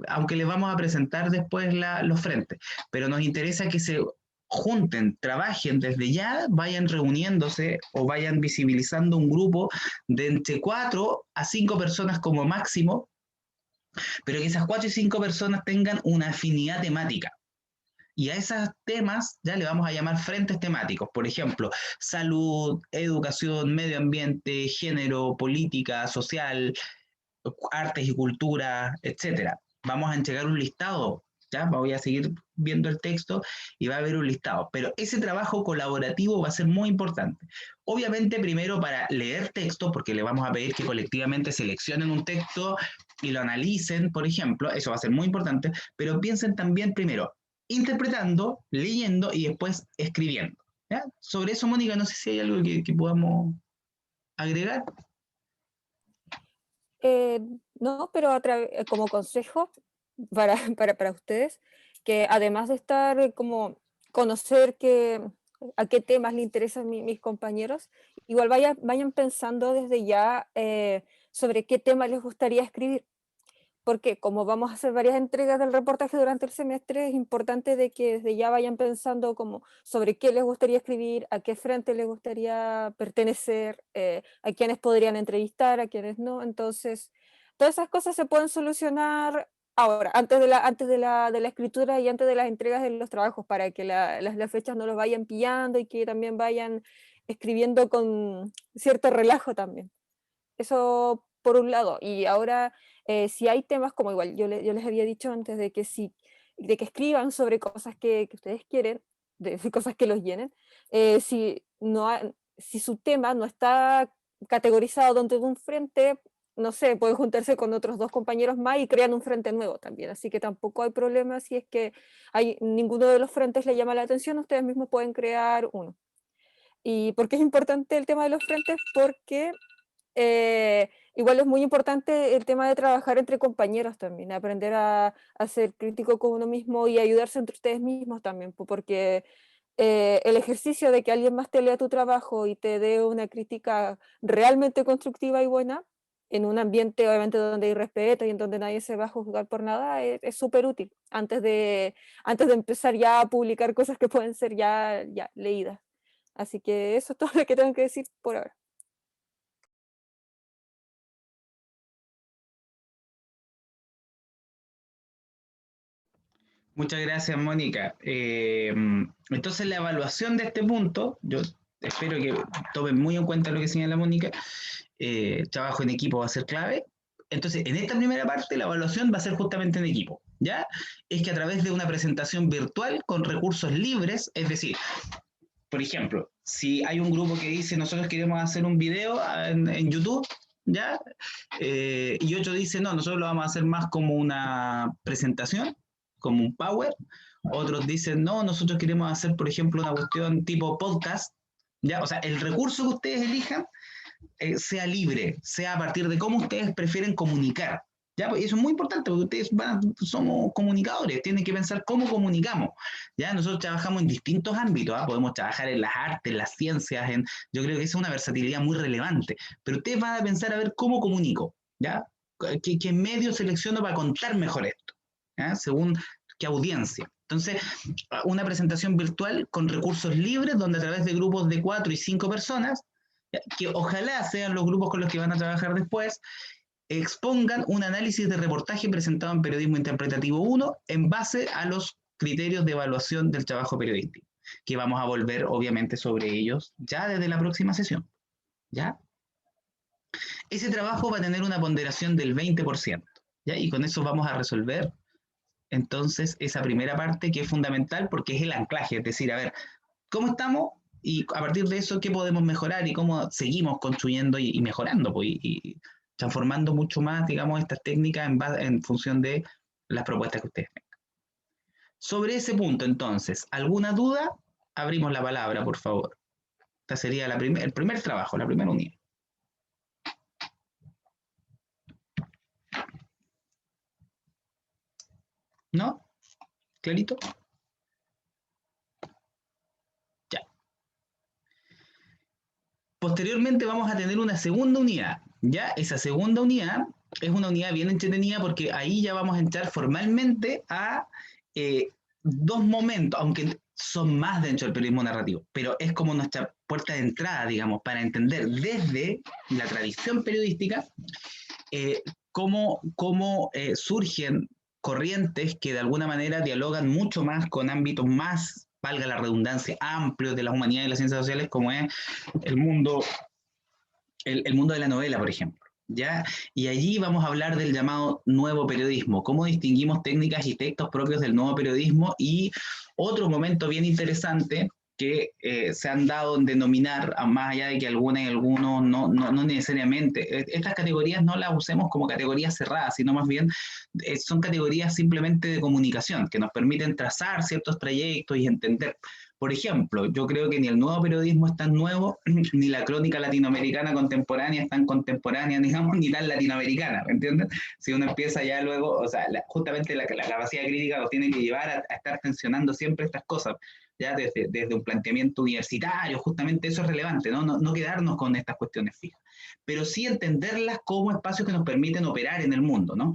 aunque les vamos a presentar después los frentes, pero nos interesa que se junten, trabajen desde ya, vayan reuniéndose o vayan visibilizando un grupo de entre 4 a 5 personas como máximo, pero que esas 4 y 5 personas tengan una afinidad temática. Y a esos temas ya le vamos a llamar frentes temáticos. Por ejemplo, salud, educación, medio ambiente, género, política, social, artes y cultura, etcétera. Vamos a entregar un listado, ¿ya? Voy a seguir viendo el texto y va a haber un listado. Pero ese trabajo colaborativo va a ser muy importante. Obviamente, primero para leer texto, porque le vamos a pedir que colectivamente seleccionen un texto y lo analicen, por ejemplo, eso va a ser muy importante, pero piensen también primero interpretando, leyendo y después escribiendo. ¿Ya? Sobre eso, Mónica, no sé si hay algo que podamos agregar. No, pero como consejo para ustedes, que además de estar como conocer a qué temas le interesan mis compañeros, igual vayan pensando desde ya sobre qué tema les gustaría escribir. Porque como vamos a hacer varias entregas del reportaje durante el semestre, es importante de que desde ya vayan pensando como sobre qué les gustaría escribir, a qué frente les gustaría pertenecer, a quiénes podrían entrevistar, a quiénes no. Entonces, todas esas cosas se pueden solucionar ahora, antes de la escritura y antes de las entregas de los trabajos, para que las fechas no los vayan pillando y que también vayan escribiendo con cierto relajo también. Eso por un lado. Y ahora, si hay temas como igual, yo les había dicho antes de que escriban sobre cosas que ustedes quieren, de cosas que los llenen, si, no si su tema no está categorizado dentro de un frente, no sé, pueden juntarse con otros dos compañeros más y crean un frente nuevo también. Así que tampoco hay problema si es que ninguno de los frentes le llama la atención, ustedes mismos pueden crear uno. ¿Y por qué es importante el tema de los frentes? Porque igual es muy importante el tema de trabajar entre compañeros también, aprender a ser crítico con uno mismo y ayudarse entre ustedes mismos también, porque el ejercicio de que alguien más te lea tu trabajo y te dé una crítica realmente constructiva y buena, en un ambiente obviamente donde hay respeto y en donde nadie se va a juzgar por nada, es súper útil antes de empezar ya a publicar cosas que pueden ser ya leídas. Así que eso es todo lo que tengo que decir por ahora. Muchas gracias, Mónica. Entonces, la evaluación de este punto, yo espero que tomen muy en cuenta lo que señala Mónica. Trabajo en equipo va a ser clave. Entonces, en esta primera parte, la evaluación va a ser justamente en equipo, ¿ya? Es que a través de una presentación virtual con recursos libres, es decir, por ejemplo, si hay un grupo que dice nosotros queremos hacer un video en YouTube, ¿ya? Y otro dice no, nosotros lo vamos a hacer más como una presentación, como un power. Otros dicen no, nosotros queremos hacer, por ejemplo, una cuestión tipo podcast, ¿ya? O sea, el recurso que ustedes elijan sea libre, sea a partir de cómo ustedes prefieren comunicar. ¿Ya? Y eso es muy importante porque ustedes somos comunicadores, tienen que pensar cómo comunicamos. ¿Ya? Nosotros trabajamos en distintos ámbitos, ¿eh? Podemos trabajar en las artes, en las ciencias, yo creo que esa es una versatilidad muy relevante, pero ustedes van a pensar a ver cómo comunico, ¿ya? ¿Qué medio selecciono para contar mejor esto? ¿Ya? Según qué audiencia. Entonces, una presentación virtual con recursos libres, donde a través de grupos de 4 y 5 personas, que ojalá sean los grupos con los que van a trabajar después, expongan un análisis de reportaje presentado en Periodismo Interpretativo 1 en base a los criterios de evaluación del trabajo periodístico, que vamos a volver obviamente sobre ellos ya desde la próxima sesión. ¿Ya? Ese trabajo va a tener una ponderación del 20%, ¿ya? Y con eso vamos a resolver entonces esa primera parte que es fundamental porque es el anclaje, es decir, a ver, ¿cómo estamos? Y a partir de eso, ¿qué podemos mejorar y cómo seguimos construyendo y mejorando pues, y transformando mucho más, digamos, estas técnicas en función de las propuestas que ustedes tengan? Sobre ese punto, entonces, ¿alguna duda? Abrimos la palabra, por favor. Esta sería el primer trabajo, la primera unidad. ¿No? ¿Clarito? Ya. Posteriormente vamos a tener una segunda unidad. Ya, esa segunda unidad es una unidad bien entretenida porque ahí ya vamos a entrar formalmente a dos momentos, aunque son más dentro del periodismo narrativo, pero es como nuestra puerta de entrada, digamos, para entender desde la tradición periodística cómo surgen corrientes que de alguna manera dialogan mucho más con ámbitos más, valga la redundancia, amplios de las humanidades y las ciencias sociales, como es el mundo, el mundo de la novela, por ejemplo. ¿Ya? Y allí vamos a hablar del llamado nuevo periodismo, cómo distinguimos técnicas y textos propios del nuevo periodismo, y otro momento bien interesante que se han dado en denominar, más allá de que algunas y algunos no necesariamente, estas categorías no las usemos como categorías cerradas, sino más bien son categorías simplemente de comunicación, que nos permiten trazar ciertos trayectos y entender. Por ejemplo, yo creo que ni el nuevo periodismo es tan nuevo, ni la crónica latinoamericana contemporánea es tan contemporánea, digamos, ni tan latinoamericana, ¿me entiendes? Si uno empieza ya luego, o sea, justamente la capacidad crítica nos tiene que llevar a estar tensionando siempre estas cosas, ya desde un planteamiento universitario, justamente eso es relevante, ¿no? No quedarnos con estas cuestiones fijas, pero sí entenderlas como espacios que nos permiten operar en el mundo, ¿no?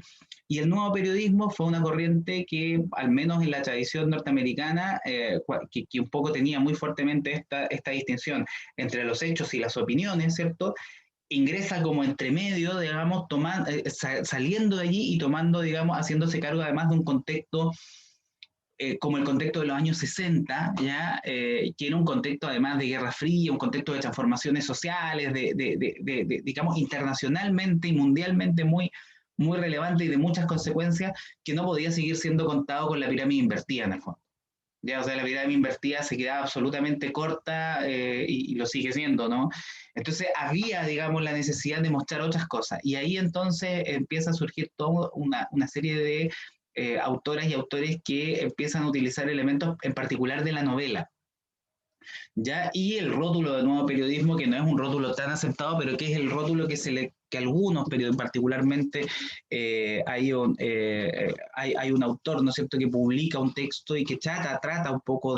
Y el nuevo periodismo fue una corriente que, al menos en la tradición norteamericana, que un poco tenía muy fuertemente esta distinción entre los hechos y las opiniones, ¿cierto? Ingresa como entre medio, digamos, saliendo de allí y tomando, digamos, haciéndose cargo además de un contexto como el contexto de los años 60, ¿ya? Que era un contexto además de Guerra Fría, un contexto de transformaciones sociales, digamos, internacionalmente y mundialmente muy, muy relevante y de muchas consecuencias, que no podía seguir siendo contado con la pirámide invertida en el fondo. Ya, o sea, la pirámide invertida se quedaba absolutamente corta y lo sigue siendo, ¿no? Entonces había, digamos, la necesidad de mostrar otras cosas. Y ahí entonces empieza a surgir toda una serie de autoras y autores que empiezan a utilizar elementos en particular de la novela. ¿Ya? Y el rótulo de nuevo periodismo, que no es un rótulo tan aceptado, pero que es el rótulo que algunos periodistas, particularmente hay un autor, ¿no es cierto?, que publica un texto y que trata un poco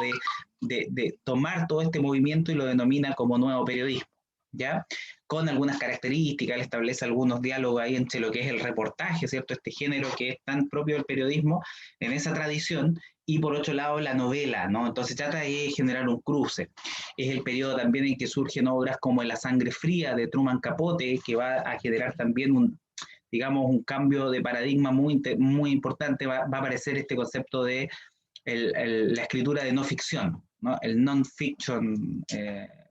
de tomar todo este movimiento y lo denomina como nuevo periodismo, ¿ya? Con algunas características, él establece algunos diálogos ahí entre lo que es el reportaje, ¿cierto?, este género que es tan propio del periodismo en esa tradición, y por otro lado la novela, ¿no? Entonces trata de generar un cruce. Es el periodo también en que surgen obras como La sangre fría de Truman Capote, que va a generar también digamos, un cambio de paradigma muy importante. Va a aparecer este concepto de la escritura de no ficción, ¿no? El non-fiction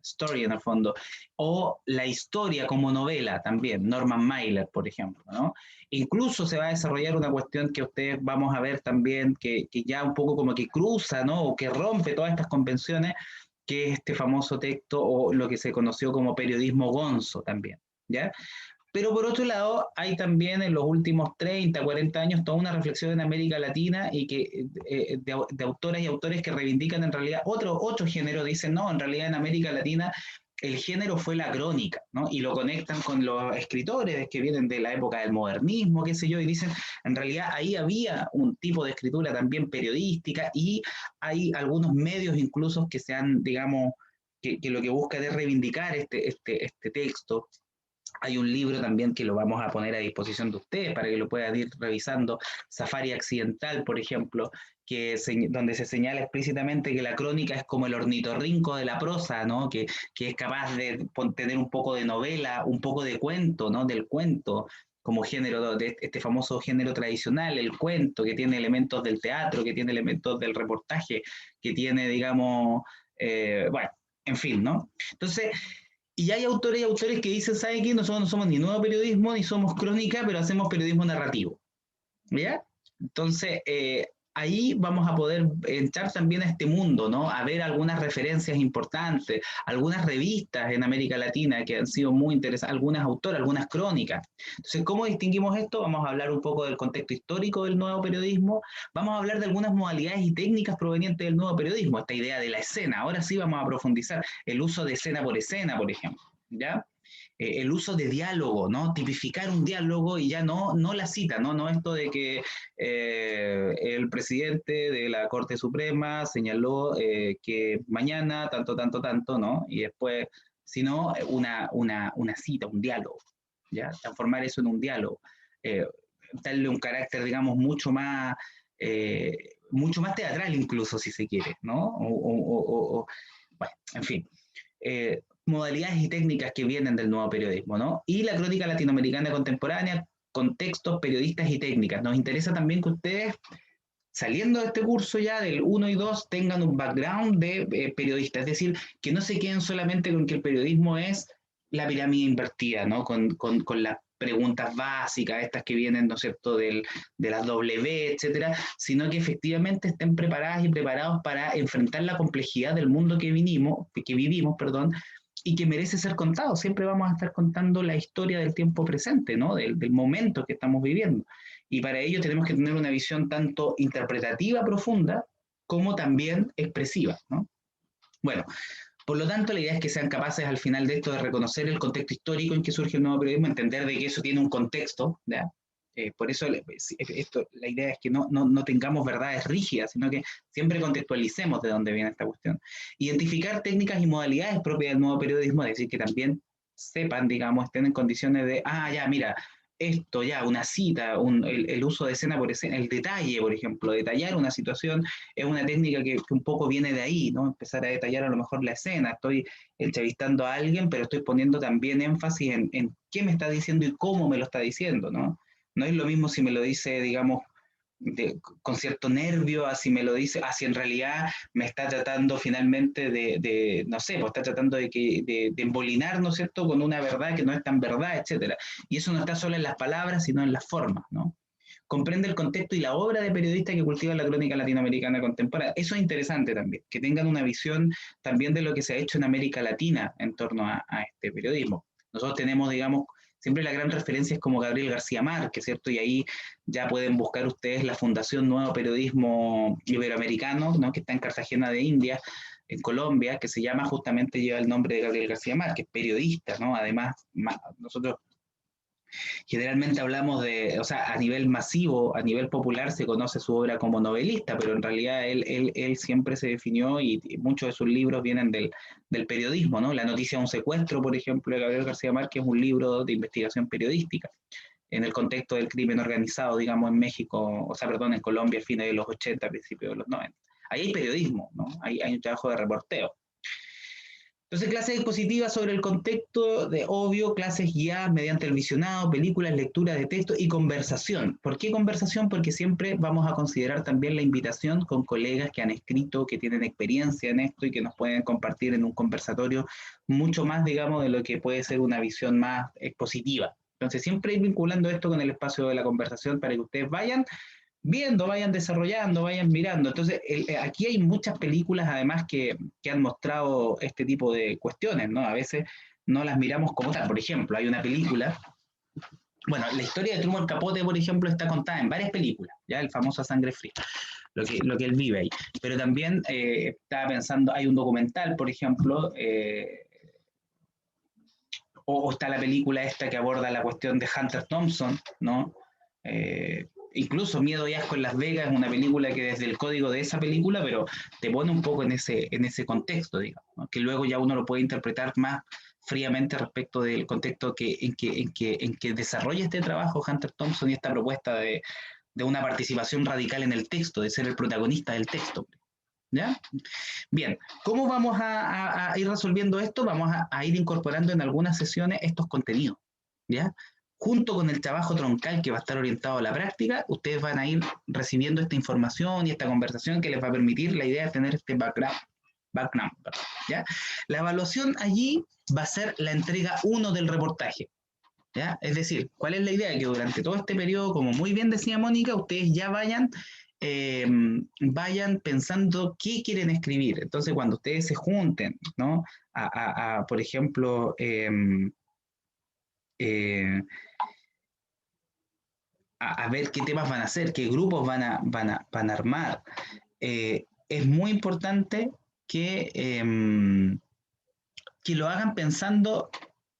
story en el fondo, o la historia como novela también, Norman Mailer, por ejemplo, ¿no? Incluso se va a desarrollar una cuestión que ustedes vamos a ver también, que ya un poco como que cruza, ¿no?, o que rompe todas estas convenciones, que es este famoso texto, o lo que se conoció como periodismo gonzo también, ¿ya? Pero por otro lado, hay también en los últimos 30, 40 años toda una reflexión en América Latina y que de autoras y autores que reivindican en realidad otro género, dicen, no, en realidad en América Latina el género fue la crónica, ¿no? Y lo conectan con los escritores que vienen de la época del modernismo, qué sé yo, y dicen, en realidad ahí había un tipo de escritura también periodística, y hay algunos medios incluso que se han, digamos, que lo que busca es reivindicar este texto. Hay un libro también que lo vamos a poner a disposición de ustedes para que lo puedan ir revisando, Safari Accidental, por ejemplo, donde se señala explícitamente que la crónica es como el ornitorrinco de la prosa, ¿no? Que es capaz de tener un poco de novela, un poco de cuento, ¿no?, del cuento como género, de este famoso género tradicional, el cuento, que tiene elementos del teatro, que tiene elementos del reportaje, que tiene, digamos, bueno, en fin, ¿no? Entonces, y hay autores y autores que dicen, ¿sabe qué? Nosotros no somos ni nuevo periodismo, ni somos crónica, pero hacemos periodismo narrativo, ¿ya? Entonces, ahí vamos a poder entrar también a este mundo, ¿no? A ver algunas referencias importantes, algunas revistas en América Latina que han sido muy interesantes, algunas autoras, algunas crónicas. Entonces, ¿cómo distinguimos esto? Vamos a hablar un poco del contexto histórico del nuevo periodismo, vamos a hablar de algunas modalidades y técnicas provenientes del nuevo periodismo, esta idea de la escena. Ahora sí vamos a profundizar el uso de escena, por ejemplo, ¿ya? El uso de diálogo, ¿no? Tipificar un diálogo y ya no la cita, ¿no? No esto de que el presidente de la Corte Suprema señaló que mañana tanto, ¿no? Y después, sino una cita, un diálogo, ¿ya? Transformar eso en un diálogo. Darle un carácter, digamos, mucho más teatral incluso, si se quiere, ¿no? Bueno, en fin. Modalidades y técnicas que vienen del nuevo periodismo, ¿no? Y la crónica latinoamericana contemporánea, contextos, periodistas y técnicas. Nos interesa también que ustedes, saliendo de este curso ya del 1 y 2, tengan un background de periodista, es decir, que no se queden solamente con que el periodismo es la pirámide invertida, ¿no? Con las preguntas básicas, estas que vienen, ¿no es cierto?, de las W, etcétera, sino que efectivamente estén preparadas y preparados para enfrentar la complejidad del mundo que vivimos, y que merece ser contado. Siempre vamos a estar contando la historia del tiempo presente, ¿no? Del momento que estamos viviendo. Y para ello tenemos que tener una visión tanto interpretativa profunda como también expresiva, ¿no? Bueno, por lo tanto, la idea es que sean capaces al final de esto de reconocer el contexto histórico en que surge el nuevo periodismo, entender de que eso tiene un contexto, ¿ya? Por eso la idea es que no tengamos verdades rígidas, sino que siempre contextualicemos de dónde viene esta cuestión. Identificar técnicas y modalidades propias del nuevo periodismo, es decir, que también sepan, digamos, estén en condiciones de, ya, mira, esto ya, una cita, el uso de escena por escena, el detalle, por ejemplo, detallar una situación es una técnica que un poco viene de ahí, ¿no? Empezar a detallar a lo mejor la escena, estoy entrevistando a alguien, pero estoy poniendo también énfasis en qué me está diciendo y cómo me lo está diciendo, ¿no? No es lo mismo si me lo dice, digamos, con cierto nervio, así me lo dice, así en realidad me está tratando finalmente no sé, pues está tratando de embolinar, ¿no es cierto?, con una verdad que no es tan verdad, etcétera. Y eso no está solo en las palabras, sino en las formas, ¿no? Comprende el contexto y la obra de periodistas que cultivan la crónica latinoamericana contemporánea. Eso es interesante también, que tengan una visión también de lo que se ha hecho en América Latina en torno a este periodismo. Nosotros tenemos, digamos, siempre la gran referencia es como Gabriel García Márquez, ¿cierto? Y ahí ya pueden buscar ustedes la Fundación Nuevo Periodismo Iberoamericano, ¿no? Que está en Cartagena de Indias, en Colombia, que se llama justamente, lleva el nombre de Gabriel García Márquez, periodista, ¿no? Además, nosotros generalmente hablamos de, o sea, a nivel masivo, a nivel popular se conoce su obra como novelista, pero en realidad él siempre se definió y muchos de sus libros vienen del periodismo, ¿no? La noticia de un secuestro, por ejemplo, de Gabriel García Márquez es un libro de investigación periodística en el contexto del crimen organizado, digamos, en México, o sea, perdón, en Colombia, a fines de los 80, principios de los 90. Ahí hay periodismo, ¿no? Hay un trabajo de reporteo. Entonces, clases expositivas sobre el contexto, obvio, clases guiadas mediante el visionado, películas, lectura de texto y conversación. ¿Por qué conversación? Porque siempre vamos a considerar también la invitación con colegas que han escrito, que tienen experiencia en esto y que nos pueden compartir en un conversatorio mucho más, digamos, de lo que puede ser una visión más expositiva. Entonces, siempre ir vinculando esto con el espacio de la conversación para que ustedes vayan viendo, vayan desarrollando, vayan mirando. Entonces, aquí hay muchas películas además que han mostrado este tipo de cuestiones, ¿no? A veces no las miramos como tal. Por ejemplo, hay una película, bueno, la historia de Truman Capote, por ejemplo, está contada en varias películas, ya el famoso Sangre Fría, lo que él vive ahí. Pero también estaba pensando, hay un documental, por ejemplo, o está la película esta que aborda la cuestión de Hunter Thompson, ¿no? Incluso Miedo y Asco en Las Vegas es una película que desde el código de esa película, pero te pone un poco en ese contexto, digamos, ¿no? Que luego ya uno lo puede interpretar más fríamente respecto del contexto en que desarrolla este trabajo Hunter Thompson y esta propuesta de una participación radical en el texto, de ser el protagonista del texto. ¿Ya? Bien, ¿cómo vamos a ir resolviendo esto? Vamos a ir incorporando en algunas sesiones estos contenidos, ¿ya? Junto con el trabajo troncal que va a estar orientado a la práctica, ustedes van a ir recibiendo esta información y esta conversación que les va a permitir, la idea de tener este background, ¿ya? La evaluación allí va a ser la entrega 1 del reportaje, ¿ya? Es decir, ¿cuál es la idea? Que durante todo este periodo, como muy bien decía Mónica, ustedes ya vayan pensando qué quieren escribir. Entonces, cuando ustedes se junten, ¿no? Por ejemplo, a ver qué temas van a hacer, qué grupos van a armar. Es muy importante que lo hagan pensando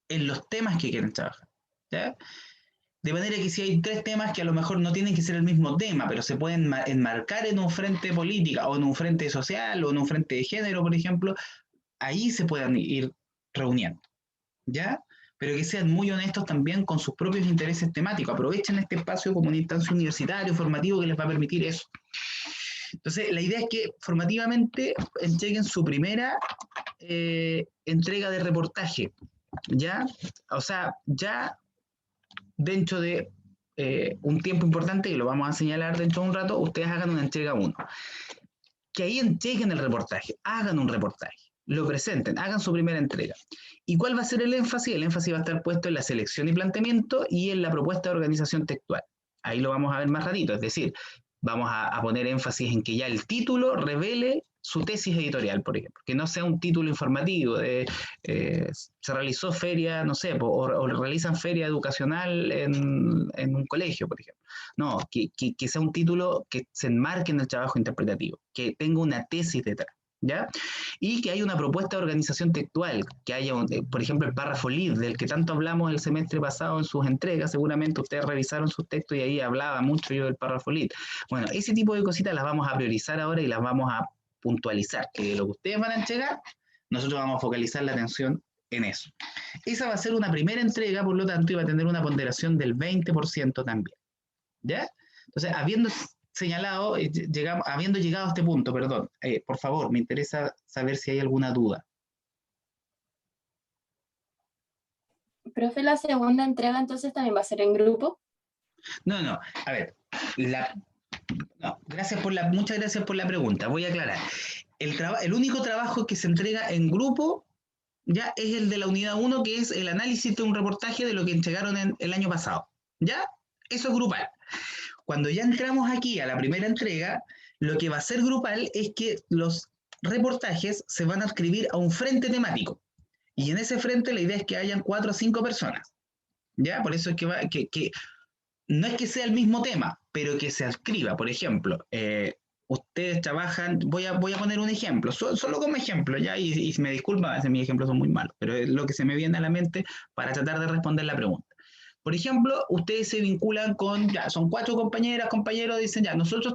en los temas que quieren trabajar, ¿ya? De manera que si hay 3 temas que a lo mejor no tienen que ser el mismo tema, pero se pueden enmarcar en un frente política o en un frente social o en un frente de género, por ejemplo, ahí se puedan ir reuniendo, ¿ya? Pero que sean muy honestos también con sus propios intereses temáticos. Aprovechen este espacio como una instancia universitaria, formativo, que les va a permitir eso. Entonces, la idea es que formativamente entreguen su primera entrega de reportaje, ¿ya? O sea, ya dentro de un tiempo importante, y lo vamos a señalar dentro de un rato, ustedes hagan una entrega 1. Que ahí entreguen el reportaje, hagan un reportaje, lo presenten, hagan su primera entrega. ¿Y cuál va a ser el énfasis? El énfasis va a estar puesto en la selección y planteamiento y en la propuesta de organización textual. Ahí lo vamos a ver más ratito, es decir, vamos a poner énfasis en que ya el título revele su tesis editorial, por ejemplo, que no sea un título informativo de se realizó feria, no sé, o realizan feria educacional en un colegio, por ejemplo. No, que sea un título que se enmarque en el trabajo interpretativo, que tenga una tesis detrás, ¿ya? Y que haya una propuesta de organización textual, que haya, por ejemplo, el párrafo lead, del que tanto hablamos el semestre pasado en sus entregas, seguramente ustedes revisaron sus textos y ahí hablaba mucho yo del párrafo lead. Bueno, ese tipo de cositas las vamos a priorizar ahora y las vamos a puntualizar, que lo que ustedes van a entregar, nosotros vamos a focalizar la atención en eso. Esa va a ser una primera entrega, por lo tanto, y va a tener una ponderación del 20% también, ¿ya? Entonces, habiendo señalado, habiendo llegado a este punto, perdón, por favor, me interesa saber si hay alguna duda. Profe, la segunda entrega entonces también va a ser en grupo. No, a ver, muchas gracias por la pregunta, voy a aclarar. El único trabajo que se entrega en grupo ya es el de la unidad 1, que es el análisis de un reportaje de lo que entregaron el año pasado, ¿ya? Eso es grupal. Cuando ya entramos aquí a la primera entrega, lo que va a ser grupal es que los reportajes se van a adscribir a un frente temático. Y en ese frente la idea es que hayan 4 o 5 personas, ¿ya? Por eso es que no es que sea el mismo tema, pero que se adscriba. Por ejemplo, ustedes trabajan, voy a poner un ejemplo, solo como ejemplo, ¿ya? Y me disculpan, a veces mis ejemplos son muy malos, pero es lo que se me viene a la mente para tratar de responder la pregunta. Por ejemplo, ustedes se vinculan con, ya, son 4 compañeras, compañeros, dicen, ya, nosotros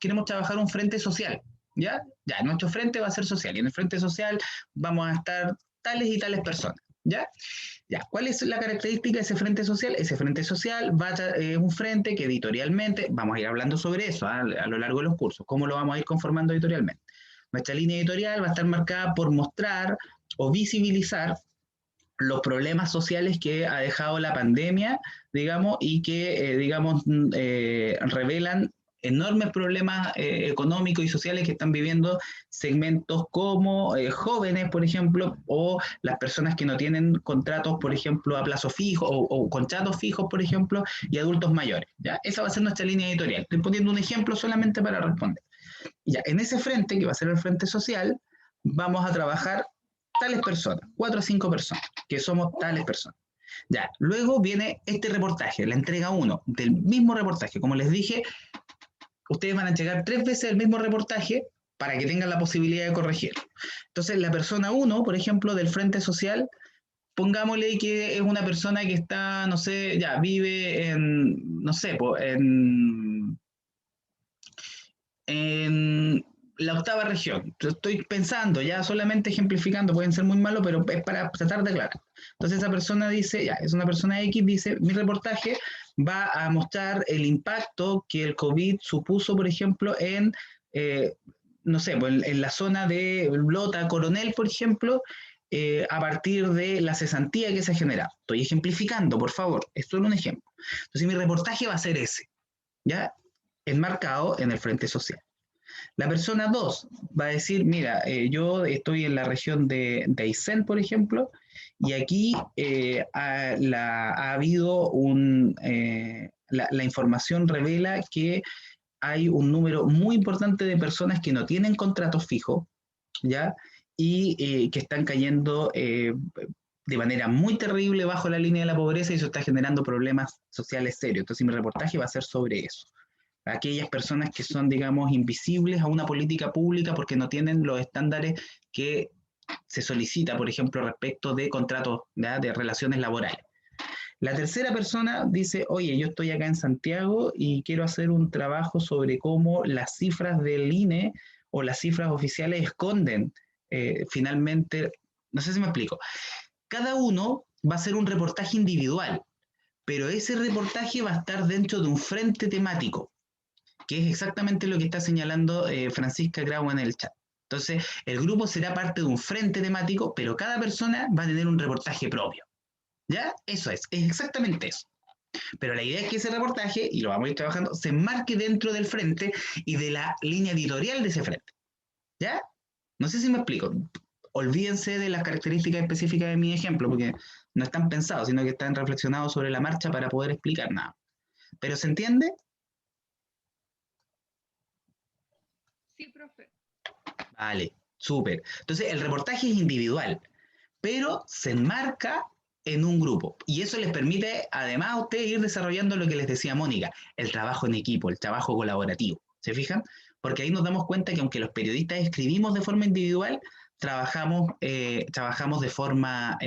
queremos trabajar un frente social, ¿ya? Ya, nuestro frente va a ser social, y en el frente social vamos a estar tales y tales personas, ¿ya? Ya, ¿cuál es la característica de ese frente social? Ese frente social es un frente que editorialmente, vamos a ir hablando sobre eso a lo largo de los cursos, cómo lo vamos a ir conformando editorialmente. Nuestra línea editorial va a estar marcada por mostrar o visibilizar los problemas sociales que ha dejado la pandemia, digamos, y que, revelan enormes problemas económicos y sociales que están viviendo segmentos como jóvenes, por ejemplo, o las personas que no tienen contratos, por ejemplo, a plazo fijo, o contratos fijos, por ejemplo, y adultos mayores, ¿ya? Esa va a ser nuestra línea editorial. Estoy poniendo un ejemplo solamente para responder. Ya, en ese frente, que va a ser el frente social, vamos a trabajar tales personas, 4 o 5 personas, que somos tales personas. Ya, luego viene este reportaje, la entrega 1 del mismo reportaje. Como les dije, ustedes van a entregar 3 veces el mismo reportaje para que tengan la posibilidad de corregir. Entonces, la persona 1, por ejemplo, del Frente Social, pongámosle que es una persona que está, no sé, ya, vive en, no sé, en la 8ª región. Estoy pensando, ya solamente ejemplificando, pueden ser muy malos, pero es para tratar de aclarar. Entonces esa persona dice, ya, es una persona X, dice, mi reportaje va a mostrar el impacto que el COVID supuso, por ejemplo, en, no sé, pues en la zona de Lota, Coronel, por ejemplo, a partir de la cesantía que se ha generado. Estoy ejemplificando, por favor, esto es un ejemplo. Entonces mi reportaje va a ser ese, ¿ya? Enmarcado en el Frente Social. La persona 2 va a decir, mira, yo estoy en la región de Aysén, por ejemplo, y aquí ha habido la información revela que hay un número muy importante de personas que no tienen contratos fijos, ¿ya? Y que están cayendo de manera muy terrible bajo la línea de la pobreza y eso está generando problemas sociales serios. Entonces mi reportaje va a ser sobre eso. Aquellas personas que son, digamos, invisibles a una política pública porque no tienen los estándares que se solicita, por ejemplo, respecto de contratos, ¿ya? De relaciones laborales. La tercera persona dice, oye, yo estoy acá en Santiago y quiero hacer un trabajo sobre cómo las cifras del INE o las cifras oficiales esconden finalmente, no sé si me explico, cada uno va a hacer un reportaje individual, pero ese reportaje va a estar dentro de un frente temático, que es exactamente lo que está señalando Francisca Grau en el chat. Entonces, el grupo será parte de un frente temático, pero cada persona va a tener un reportaje propio. ¿Ya? Eso es exactamente eso. Pero la idea es que ese reportaje, y lo vamos a ir trabajando, se enmarque dentro del frente y de la línea editorial de ese frente. ¿Ya? No sé si me explico. Olvídense de las características específicas de mi ejemplo, porque no están pensados, sino que están reflexionados sobre la marcha para poder explicar nada. ¿Pero se entiende? Sí, profe. Vale, súper. Entonces, el reportaje es individual, pero se enmarca en un grupo. Y eso les permite, además, a ustedes ir desarrollando lo que les decía Mónica, el trabajo en equipo, el trabajo colaborativo. ¿Se fijan? Porque ahí nos damos cuenta que aunque los periodistas escribimos de forma individual, trabajamos de forma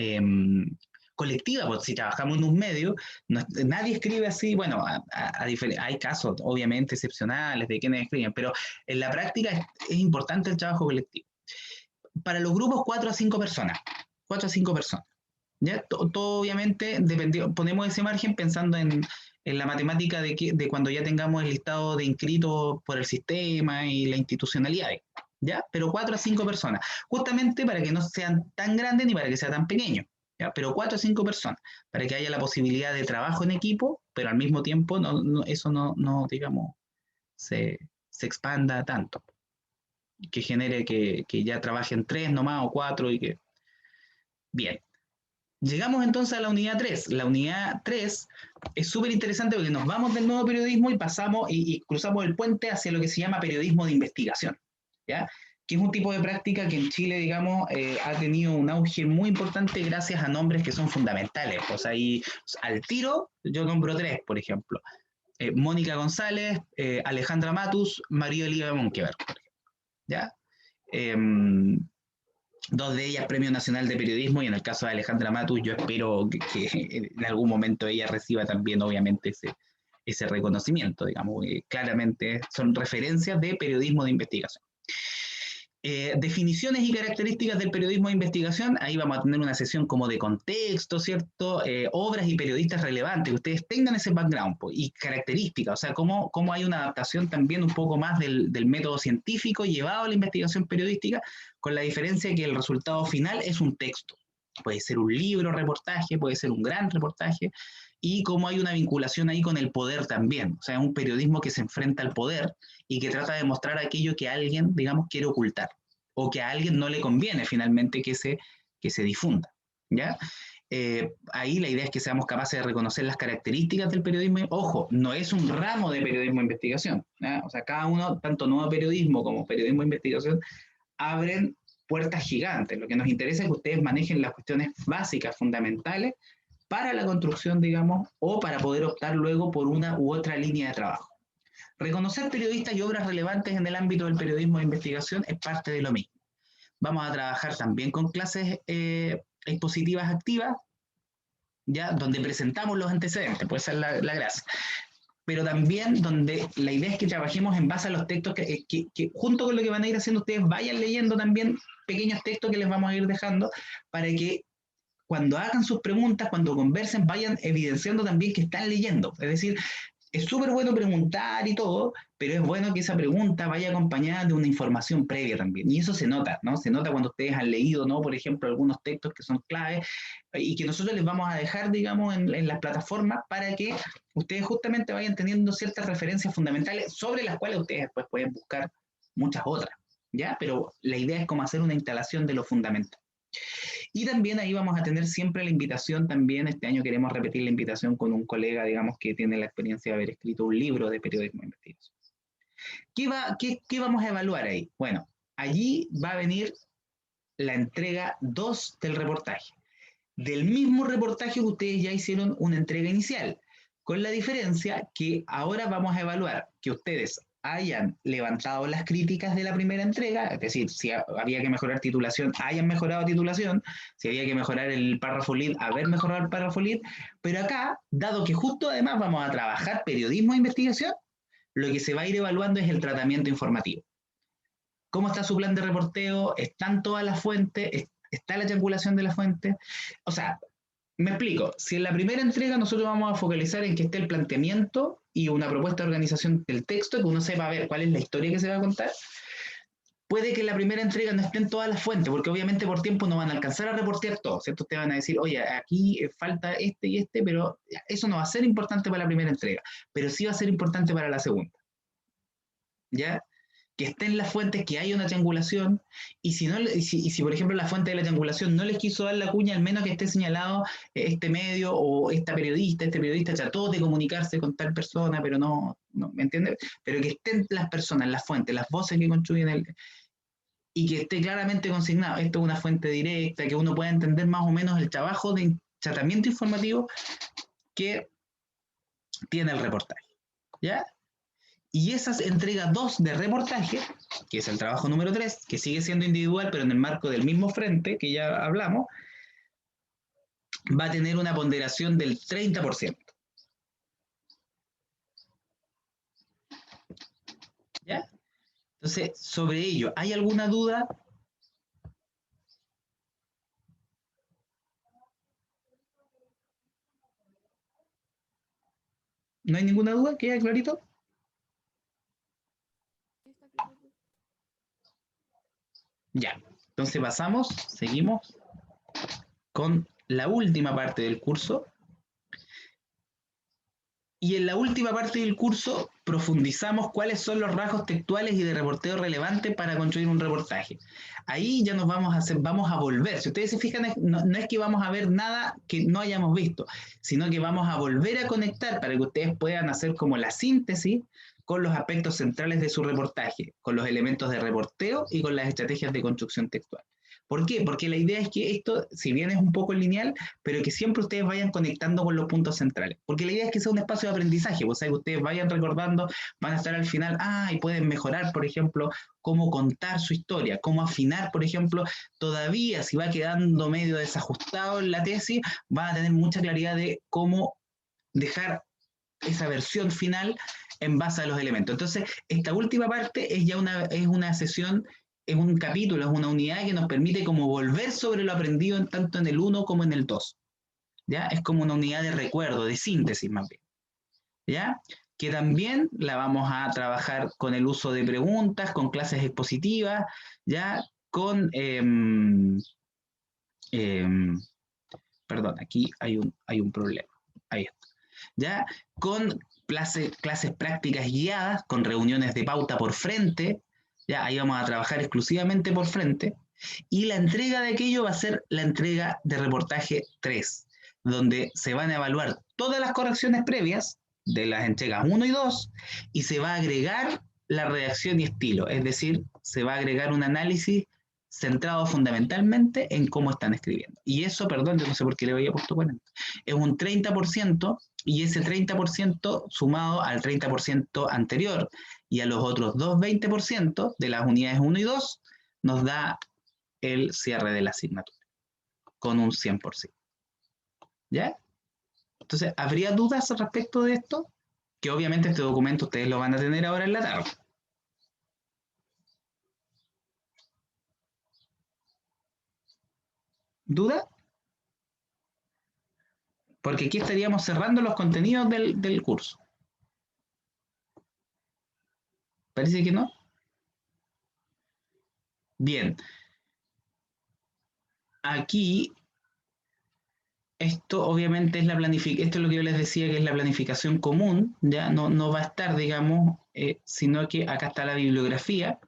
colectiva, porque si trabajamos en un medio, nadie escribe así, bueno, hay casos obviamente excepcionales de quienes escriben, pero en la práctica es importante el trabajo colectivo. Para los grupos, 4 a 5 personas, 4 a 5 personas. ¿Ya? Todo obviamente, ponemos ese margen pensando en la matemática de cuando ya tengamos el listado de inscritos por el sistema y la institucionalidad, ¿ya? Pero 4 a 5 personas, justamente para que no sean tan grandes ni para que sea tan pequeños, ¿ya? Pero 4 a 5 personas, para que haya la posibilidad de trabajo en equipo, pero al mismo tiempo eso no digamos, se expanda tanto, que genere que ya trabajen 3 nomás o 4 y que... Bien. Llegamos entonces a la unidad 3. La unidad 3 es súper interesante porque nos vamos del nuevo periodismo y pasamos y cruzamos el puente hacia lo que se llama periodismo de investigación, ¿ya? Que es un tipo de práctica que en Chile, digamos, ha tenido un auge muy importante gracias a nombres que son fundamentales. O sea, ahí al tiro yo nombro 3, por ejemplo. Mónica González, Alejandra Matus, María Oliva Monkeberg, por ejemplo, ¿ya? 2 de ellas Premio Nacional de Periodismo, y en el caso de Alejandra Matus yo espero que en algún momento ella reciba también obviamente ese reconocimiento, digamos, claramente son referencias de periodismo de investigación. Definiciones y características del periodismo de investigación, ahí vamos a tener una sesión como de contexto, ¿cierto? Obras y periodistas relevantes, que ustedes tengan ese background y características, o sea, cómo hay una adaptación también un poco más del método científico llevado a la investigación periodística, con la diferencia que el resultado final es un texto. Puede ser un libro, reportaje, puede ser un gran reportaje, y cómo hay una vinculación ahí con el poder también, o sea, un periodismo que se enfrenta al poder y que trata de mostrar aquello que alguien, digamos, quiere ocultar, o que a alguien no le conviene finalmente que se difunda, ¿ya? Ahí la idea es que seamos capaces de reconocer las características del periodismo. Ojo, no es un ramo de periodismo de investigación, ¿ya? O sea, cada uno, tanto nuevo periodismo como periodismo de investigación, abren puertas gigantes. Lo que nos interesa es que ustedes manejen las cuestiones básicas, fundamentales, para la construcción, digamos, o para poder optar luego por una u otra línea de trabajo. Reconocer periodistas y obras relevantes en el ámbito del periodismo de investigación es parte de lo mismo. Vamos a trabajar también con clases expositivas activas, ¿ya? Donde presentamos los antecedentes, puede ser la gracia. Pero también donde la idea es que trabajemos en base a los textos que junto con lo que van a ir haciendo ustedes vayan leyendo también pequeños textos que les vamos a ir dejando para que cuando hagan sus preguntas, cuando conversen, vayan evidenciando también que están leyendo. Es decir, es súper bueno preguntar y todo, pero es bueno que esa pregunta vaya acompañada de una información previa también. Y eso se nota, ¿no? Se nota cuando ustedes han leído, ¿no? Por ejemplo, algunos textos que son claves y que nosotros les vamos a dejar, digamos, en las plataformas para que ustedes justamente vayan teniendo ciertas referencias fundamentales sobre las cuales ustedes después pueden buscar muchas otras, ¿ya? Pero la idea es como hacer una instalación de lo fundamental. Y también ahí vamos a tener siempre la invitación también, este año queremos repetir la invitación con un colega, digamos, que tiene la experiencia de haber escrito un libro de periodismo de investigación. ¿Qué vamos a evaluar ahí? Bueno, allí va a venir la entrega 2 del reportaje. Del mismo reportaje que ustedes ya hicieron una entrega inicial, con la diferencia que ahora vamos a evaluar que ustedes hayan levantado las críticas de la primera entrega, es decir, si había que mejorar titulación, hayan mejorado titulación, si había que mejorar el párrafo lead, haber mejorado el párrafo lead, pero acá, dado que justo además vamos a trabajar periodismo de investigación, lo que se va a ir evaluando es el tratamiento informativo. ¿Cómo está su plan de reporteo? ¿Están todas las fuentes? ¿Está la triangulación de la fuente? O sea, me explico, si en la primera entrega nosotros vamos a focalizar en que esté el planteamiento y una propuesta de organización del texto, que uno sepa ver cuál es la historia que se va a contar, puede que en la primera entrega no estén todas las fuentes, porque obviamente por tiempo no van a alcanzar a reportear todo, ¿cierto? Te van a decir, oye, aquí falta este y este, pero eso no va a ser importante para la primera entrega, pero sí va a ser importante para la segunda. ¿Ya? Que estén las fuentes, que haya una triangulación, y si por ejemplo la fuente de la triangulación no les quiso dar la cuña, al menos que esté señalado este medio o este periodista trató de comunicarse con tal persona, pero no ¿me entiendes? Pero que estén las personas, las fuentes, las voces que construyen y que esté claramente consignado, esto es una fuente directa, que uno pueda entender más o menos el trabajo de tratamiento informativo que tiene el reportaje, ¿ya? Y esas entrega 2 de reportaje, que es el trabajo número 3, que sigue siendo individual, pero en el marco del mismo frente que ya hablamos, va a tener una ponderación del 30%. ¿Ya? Entonces, sobre ello, ¿hay alguna duda? ¿No hay ninguna duda? ¿Queda clarito? Ya, entonces seguimos con la última parte del curso. Y en la última parte del curso profundizamos cuáles son los rasgos textuales y de reporteo relevantes para construir un reportaje. Ahí ya vamos a volver. Si ustedes se fijan, no es que vamos a ver nada que no hayamos visto, sino que vamos a volver a conectar para que ustedes puedan hacer como la síntesis con los aspectos centrales de su reportaje, con los elementos de reporteo y con las estrategias de construcción textual. ¿Por qué? Porque la idea es que esto, si bien es un poco lineal, pero que siempre ustedes vayan conectando con los puntos centrales. Porque la idea es que sea un espacio de aprendizaje, o sea, que ustedes vayan recordando, van a estar al final, y pueden mejorar, por ejemplo, cómo contar su historia, cómo afinar, por ejemplo, todavía si va quedando medio desajustado en la tesis, van a tener mucha claridad de cómo dejar esa versión final en base a los elementos. Entonces, esta última parte es ya una sesión, es un capítulo, es una unidad que nos permite como volver sobre lo aprendido tanto en el 1 como en el 2. ¿Ya? Es como una unidad de recuerdo, de síntesis más bien. ¿Ya? Que también la vamos a trabajar con el uso de preguntas, con clases expositivas, ¿ya? Con... perdón, aquí hay un problema. Ahí está. ¿Ya? Con clases prácticas guiadas, con reuniones de pauta por frente, ya ahí vamos a trabajar exclusivamente por frente, y la entrega de aquello va a ser la entrega de reportaje 3, donde se van a evaluar todas las correcciones previas de las entregas 1 y 2, y se va a agregar la redacción y estilo, es decir, se va a agregar un análisis centrado fundamentalmente en cómo están escribiendo. Y eso, perdón, yo no sé por qué le había puesto 40, es un 30%, y ese 30% sumado al 30% anterior y a los otros 20% de las unidades 1 y 2 nos da el cierre de la asignatura con un 100%. ¿Ya? Entonces, ¿habría dudas respecto de esto? Que obviamente este documento ustedes lo van a tener ahora en la tarde. ¿Duda? Porque aquí estaríamos cerrando los contenidos del curso. ¿Parece que no? Bien. Aquí, esto obviamente es esto es lo que yo les decía que es la planificación común, ya no va a estar, digamos, sino que acá está la bibliografía.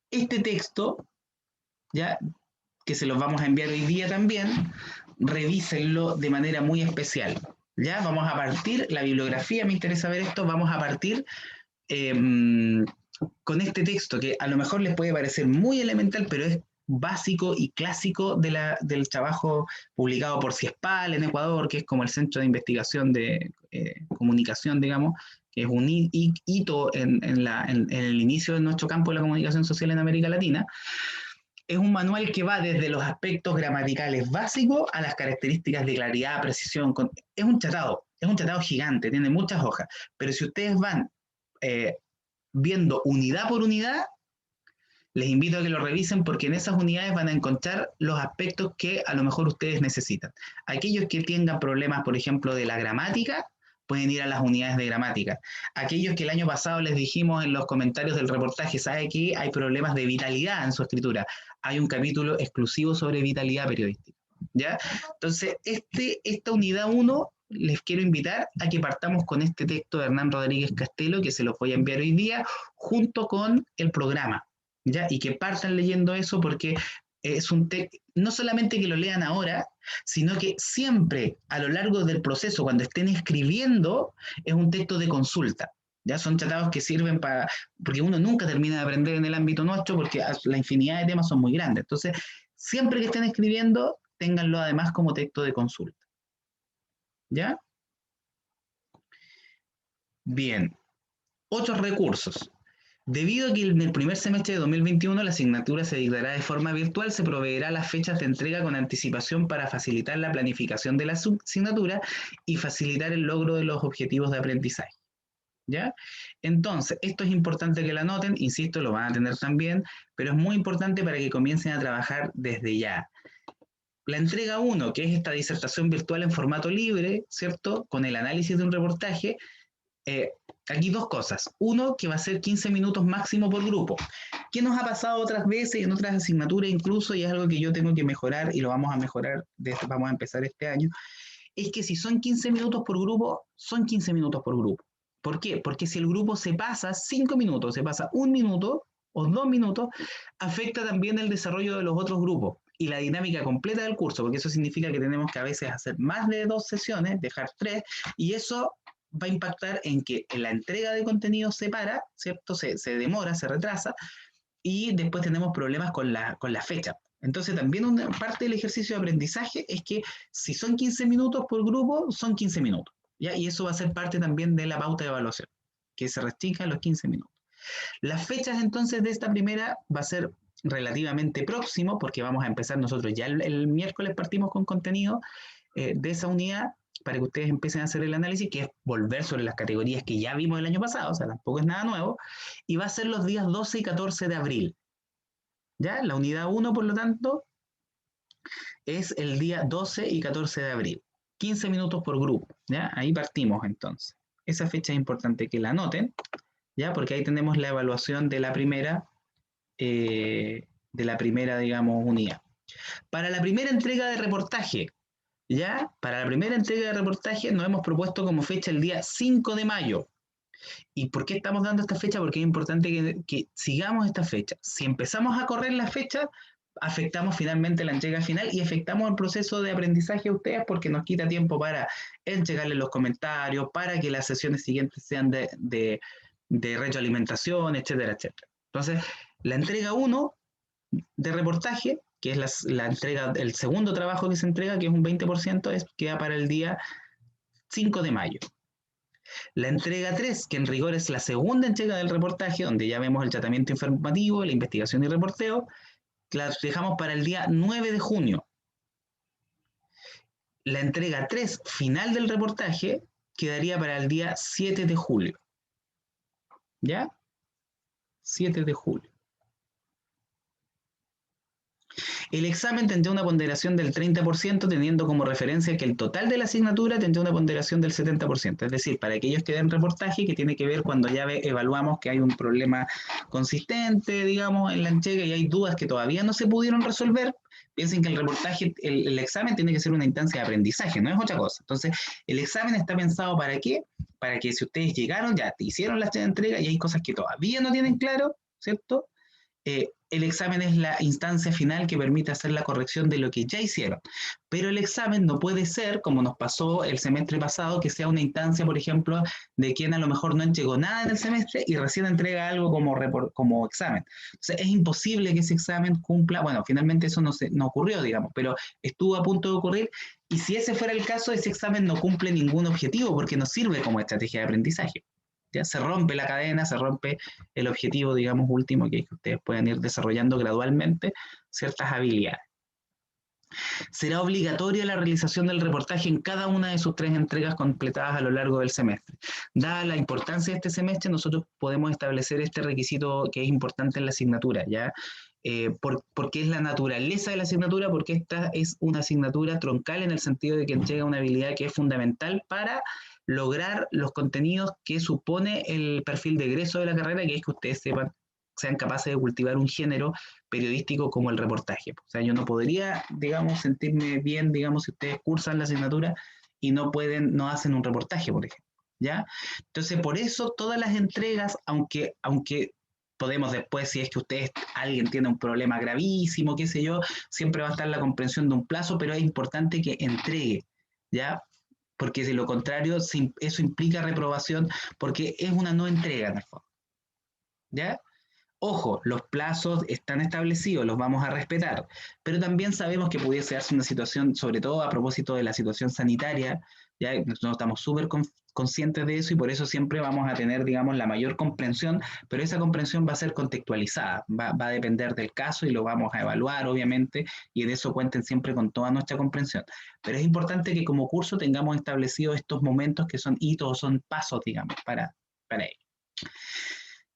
Este texto, ya que se los vamos a enviar hoy día también, revísenlo de manera muy especial. Ya vamos a partir, la bibliografía, me interesa ver esto, vamos a partir con este texto que a lo mejor les puede parecer muy elemental, pero es básico y clásico del trabajo publicado por CIESPAL en Ecuador, que es como el Centro de Investigación de Comunicación, digamos, que es un hito en el inicio de nuestro campo de la comunicación social en América Latina. Es un manual que va desde los aspectos gramaticales básicos a las características de claridad, precisión. Es un tratado gigante, tiene muchas hojas, pero si ustedes van viendo unidad por unidad, les invito a que lo revisen porque en esas unidades van a encontrar los aspectos que a lo mejor ustedes necesitan. Aquellos que tengan problemas, por ejemplo, de la gramática, pueden ir a las unidades de gramática. Aquellos que el año pasado les dijimos en los comentarios del reportaje, ¿sabe que hay problemas de vitalidad en su escritura? Hay un capítulo exclusivo sobre vitalidad periodística, ¿ya? Entonces, esta unidad 1, les quiero invitar a que partamos con este texto de Hernán Rodríguez Castelo, que se los voy a enviar hoy día, junto con el programa, ¿ya? Y que partan leyendo eso porque es un texto, no solamente que lo lean ahora, sino que siempre a lo largo del proceso, cuando estén escribiendo, es un texto de consulta. Ya son tratados que sirven porque uno nunca termina de aprender en el ámbito nuestro porque la infinidad de temas son muy grandes. Entonces, siempre que estén escribiendo, ténganlo además como texto de consulta. ¿Ya? Bien. Otros recursos. Debido a que en el primer semestre de 2021 la asignatura se dictará de forma virtual, se proveerá las fechas de entrega con anticipación para facilitar la planificación de la asignatura y facilitar el logro de los objetivos de aprendizaje. ¿Ya? Entonces, esto es importante que lo anoten, insisto, lo van a tener también, pero es muy importante para que comiencen a trabajar desde ya. La entrega 1, que es esta disertación virtual en formato libre, ¿cierto? Con el análisis de un reportaje, aquí dos cosas. Uno, que va a ser 15 minutos máximo por grupo. ¿Qué nos ha pasado otras veces en otras asignaturas incluso? Y es algo que yo tengo que mejorar y lo vamos a mejorar, vamos a empezar este año. Es que si son 15 minutos por grupo, son 15 minutos por grupo. ¿Por qué? Porque si el grupo se pasa 5 minutos, se pasa 1 minuto o 2 minutos, afecta también el desarrollo de los otros grupos y la dinámica completa del curso, porque eso significa que tenemos que a veces hacer más de 2 sesiones, dejar 3, y eso va a impactar en que la entrega de contenido se para, ¿cierto? Se demora, se retrasa, y después tenemos problemas con la fecha. Entonces también una parte del ejercicio de aprendizaje es que si son 15 minutos por grupo, son 15 minutos, ¿ya? Y eso va a ser parte también de la pauta de evaluación, que se restrinja a los 15 minutos. Las fechas entonces de esta primera va a ser relativamente próximo, porque vamos a empezar nosotros ya el miércoles partimos con contenido de esa unidad, para que ustedes empiecen a hacer el análisis, que es volver sobre las categorías que ya vimos el año pasado, o sea, tampoco es nada nuevo, y va a ser los días 12 y 14 de abril. ¿Ya? La unidad 1, por lo tanto, es el día 12 y 14 de abril. 15 minutos por grupo, ¿ya? Ahí partimos, entonces. Esa fecha es importante que la anoten, ¿ya? Porque ahí tenemos la evaluación de la primera, digamos, unidad. Para la primera entrega de reportaje, ¿ya? Para la primera entrega de reportaje nos hemos propuesto como fecha el día 5 de mayo. ¿Y por qué estamos dando esta fecha? Porque es importante que sigamos esta fecha. Si empezamos a correr la fecha, afectamos finalmente la entrega final y afectamos el proceso de aprendizaje a ustedes porque nos quita tiempo para entregarles los comentarios, para que las sesiones siguientes sean de retroalimentación, etcétera, etcétera. Entonces, la entrega 1 de reportaje, que es la entrega, el segundo trabajo que se entrega, que es un 20%, queda para el día 5 de mayo. La entrega 3, que en rigor es la segunda entrega del reportaje, donde ya vemos el tratamiento informativo, la investigación y reporteo, la dejamos para el día 9 de junio. La entrega 3, final del reportaje, quedaría para el día 7 de julio. ¿Ya? 7 de julio. El examen tendrá una ponderación del 30%, teniendo como referencia que el total de la asignatura tendrá una ponderación del 70%. Es decir, para aquellos que den reportaje, que tiene que ver cuando ya evaluamos que hay un problema consistente, digamos, en la entrega y hay dudas que todavía no se pudieron resolver, piensen que el reportaje, el examen tiene que ser una instancia de aprendizaje, no es otra cosa. Entonces, el examen está pensado ¿para qué? Para que si ustedes llegaron, ya hicieron la entrega y hay cosas que todavía no tienen claro, ¿cierto? El examen es la instancia final que permite hacer la corrección de lo que ya hicieron. Pero el examen no puede ser, como nos pasó el semestre pasado, que sea una instancia, por ejemplo, de quien a lo mejor no entregó nada en el semestre y recién entrega algo como examen. O sea, es imposible que ese examen cumpla, bueno, finalmente eso no ocurrió, digamos, pero estuvo a punto de ocurrir, y si ese fuera el caso, ese examen no cumple ningún objetivo porque no sirve como estrategia de aprendizaje. Ya se rompe la cadena, se rompe el objetivo, digamos, último, que ustedes puedan ir desarrollando gradualmente ciertas habilidades. Será obligatoria la realización del reportaje en cada una de sus 3 entregas completadas a lo largo del semestre. Dada la importancia de este semestre, nosotros podemos establecer este requisito que es importante en la asignatura, ¿ya? Porque es la naturaleza de la asignatura, porque esta es una asignatura troncal en el sentido de que entrega una habilidad que es fundamental para lograr los contenidos que supone el perfil de egreso de la carrera, que es que ustedes sean capaces de cultivar un género periodístico como el reportaje. O sea, yo no podría, digamos, sentirme bien, digamos, si ustedes cursan la asignatura y no hacen un reportaje, por ejemplo, ¿ya? Entonces, por eso todas las entregas, aunque podemos después, si es que alguien tiene un problema gravísimo, qué sé yo, siempre va a estar la comprensión de un plazo, pero es importante que entregue, ¿ya? Porque de lo contrario, eso implica reprobación, porque es una no entrega en el fondo, ¿ya? Ojo, los plazos están establecidos, los vamos a respetar, pero también sabemos que pudiese darse una situación, sobre todo a propósito de la situación sanitaria, ya nosotros estamos súper conscientes de eso y por eso siempre vamos a tener, digamos, la mayor comprensión, pero esa comprensión va a ser contextualizada, va a depender del caso y lo vamos a evaluar, obviamente, y en eso cuenten siempre con toda nuestra comprensión. Pero es importante que como curso tengamos establecidos estos momentos que son hitos, son pasos, digamos, para ello.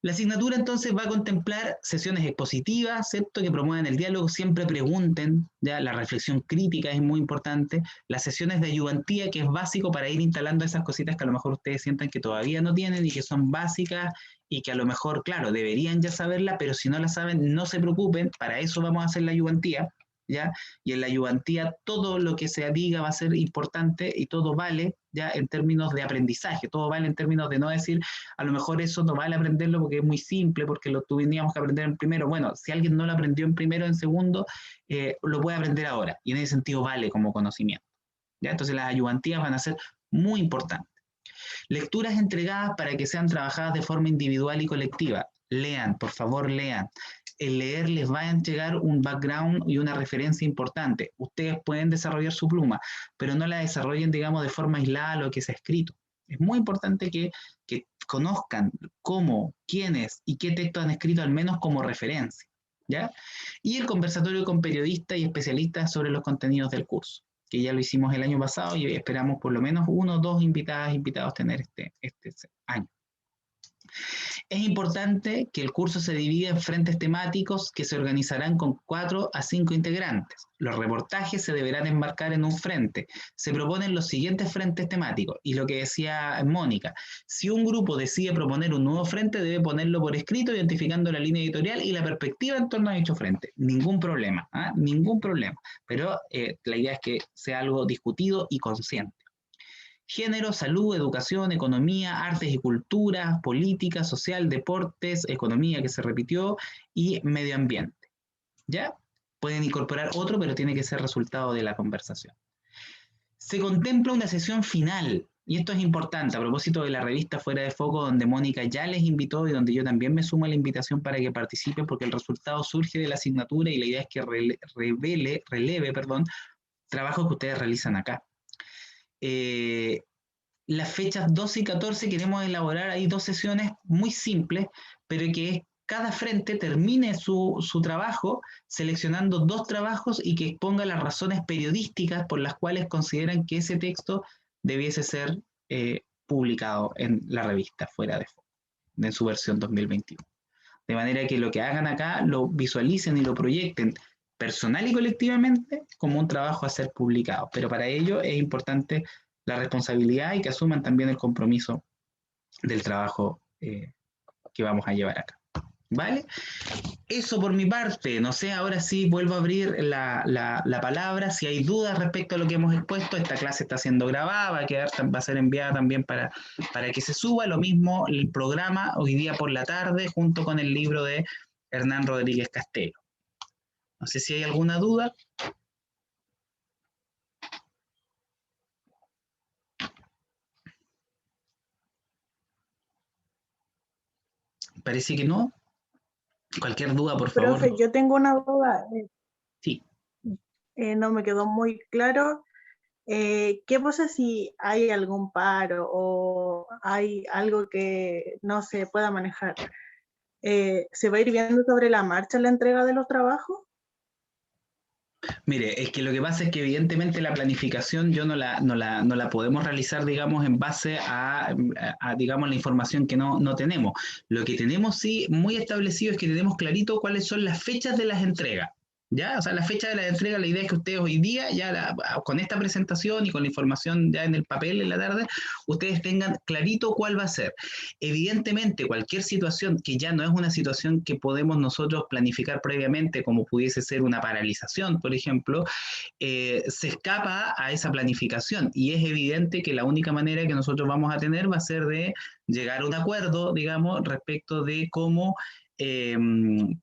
La asignatura entonces va a contemplar sesiones expositivas, ¿cierto? Que promuevan el diálogo, siempre pregunten, ya la reflexión crítica es muy importante, las sesiones de ayudantía, que es básico para ir instalando esas cositas que a lo mejor ustedes sientan que todavía no tienen y que son básicas y que a lo mejor, claro, deberían ya saberla, pero si no la saben, no se preocupen, para eso vamos a hacer la ayudantía, ¿ya? Y en la ayudantía todo lo que se diga va a ser importante y todo vale, ya en términos de aprendizaje, todo vale en términos de no decir, a lo mejor eso no vale aprenderlo porque es muy simple, porque lo tuvimos que aprender en primero. Bueno, si alguien no lo aprendió en primero, en segundo, lo puede aprender ahora, y en ese sentido vale como conocimiento, ¿ya? Entonces las ayudantías van a ser muy importantes. Lecturas entregadas para que sean trabajadas de forma individual y colectiva. Lean, por favor, lean. El leer les va a entregar un background y una referencia importante. Ustedes pueden desarrollar su pluma, pero no la desarrollen, digamos, de forma aislada lo que se ha escrito. Es muy importante que conozcan cómo, quiénes y qué textos han escrito, al menos como referencia, ¿ya? Y el conversatorio con periodistas y especialistas sobre los contenidos del curso, que ya lo hicimos el año pasado y esperamos por lo menos 1 o 2 invitados tener este año. Es importante que el curso se divida en frentes temáticos que se organizarán con 4 a 5 integrantes. Los reportajes se deberán enmarcar en un frente. Se proponen los siguientes frentes temáticos. Y lo que decía Mónica, si un grupo decide proponer un nuevo frente, debe ponerlo por escrito, identificando la línea editorial y la perspectiva en torno a dicho frente. Ningún problema, ningún problema. Pero la idea es que sea algo discutido y consciente. Género, salud, educación, economía, artes y cultura, política, social, deportes, economía que se repitió y medio ambiente. ¿Ya? Pueden incorporar otro, pero tiene que ser resultado de la conversación. Se contempla una sesión final, y esto es importante a propósito de la revista Fuera de Foco, donde Mónica ya les invitó y donde yo también me sumo a la invitación para que participen, porque el resultado surge de la asignatura y la idea es que releve, trabajos que ustedes realizan acá. Las fechas 12 y 14 queremos elaborar ahí 2 sesiones muy simples, pero que cada frente termine su trabajo seleccionando 2 trabajos y que exponga las razones periodísticas por las cuales consideran que ese texto debiese ser publicado en la revista Fuera de Foco, en su versión 2021. De manera que lo que hagan acá lo visualicen y lo proyecten personal y colectivamente como un trabajo a ser publicado. Pero para ello es importante la responsabilidad y que asuman también el compromiso del trabajo que vamos a llevar acá. ¿Vale? Eso por mi parte. No sé, ahora sí vuelvo a abrir la palabra. Si hay dudas respecto a lo que hemos expuesto, esta clase está siendo grabada, va a ser enviada también para que se suba. Lo mismo el programa hoy día por la tarde junto con el libro de Hernán Rodríguez Castelo. No sé si hay alguna duda. Parece que no. Cualquier duda, por favor. Profe, yo tengo una duda. Sí. No me quedó muy claro. ¿Qué pasa si hay algún paro o hay algo que no se pueda manejar? ¿Se va a ir viendo sobre la marcha la entrega de los trabajos? Mire, es que lo que pasa es que evidentemente la planificación no la podemos realizar, digamos, en base a digamos, la información que no tenemos. Lo que tenemos sí muy establecido es que tenemos clarito cuáles son las fechas de las entregas, ¿Ya? O sea, la fecha de la entrega, la idea es que ustedes hoy día, ya con esta presentación y con la información ya en el papel en la tarde, ustedes tengan clarito cuál va a ser. Evidentemente, cualquier situación que ya no es una situación que podemos nosotros planificar previamente, como pudiese ser una paralización, por ejemplo, se escapa a esa planificación y es evidente que la única manera que nosotros vamos a tener va a ser de llegar a un acuerdo, digamos, respecto de cómo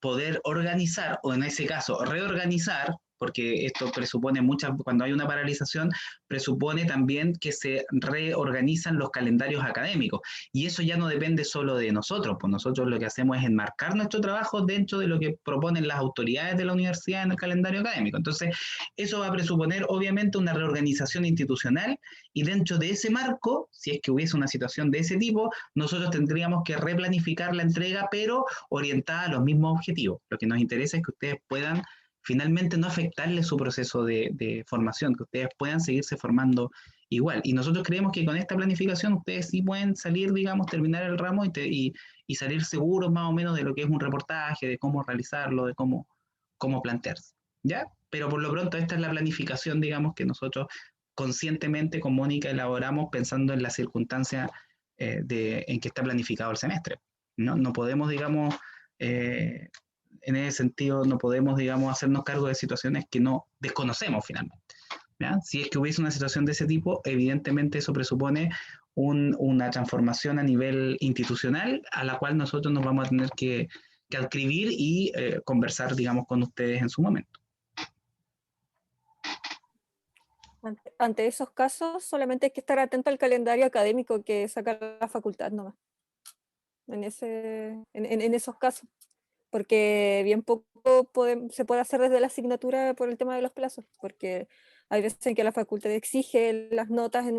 poder organizar, o en ese caso reorganizar, porque esto presupone cuando hay una paralización, presupone también que se reorganizan los calendarios académicos. Y eso ya no depende solo de nosotros, pues nosotros lo que hacemos es enmarcar nuestro trabajo dentro de lo que proponen las autoridades de la universidad en el calendario académico. Entonces, eso va a presuponer obviamente una reorganización institucional y dentro de ese marco, si es que hubiese una situación de ese tipo, nosotros tendríamos que replanificar la entrega, pero orientada a los mismos objetivos. Lo que nos interesa es que ustedes puedan finalmente no afectarle su proceso de formación, que ustedes puedan seguirse formando igual. Y nosotros creemos que con esta planificación ustedes sí pueden salir, digamos, terminar el ramo y salir seguros más o menos de lo que es un reportaje, de cómo realizarlo, de cómo plantearse. ¿Ya? Pero por lo pronto esta es la planificación, digamos, que nosotros conscientemente con Mónica elaboramos pensando en la circunstancia en que está planificado el semestre. No podemos, digamos, en ese sentido, no podemos, digamos, hacernos cargo de situaciones que no desconocemos finalmente. ¿Ya? Si es que hubiese una situación de ese tipo, evidentemente eso presupone una transformación a nivel institucional a la cual nosotros nos vamos a tener que adscribir y conversar, digamos, con ustedes en su momento. Ante esos casos, solamente hay que estar atento al calendario académico que saca la facultad nomás. En esos casos. Porque bien poco se puede hacer desde la asignatura por el tema de los plazos, porque hay veces en que la facultad exige las notas en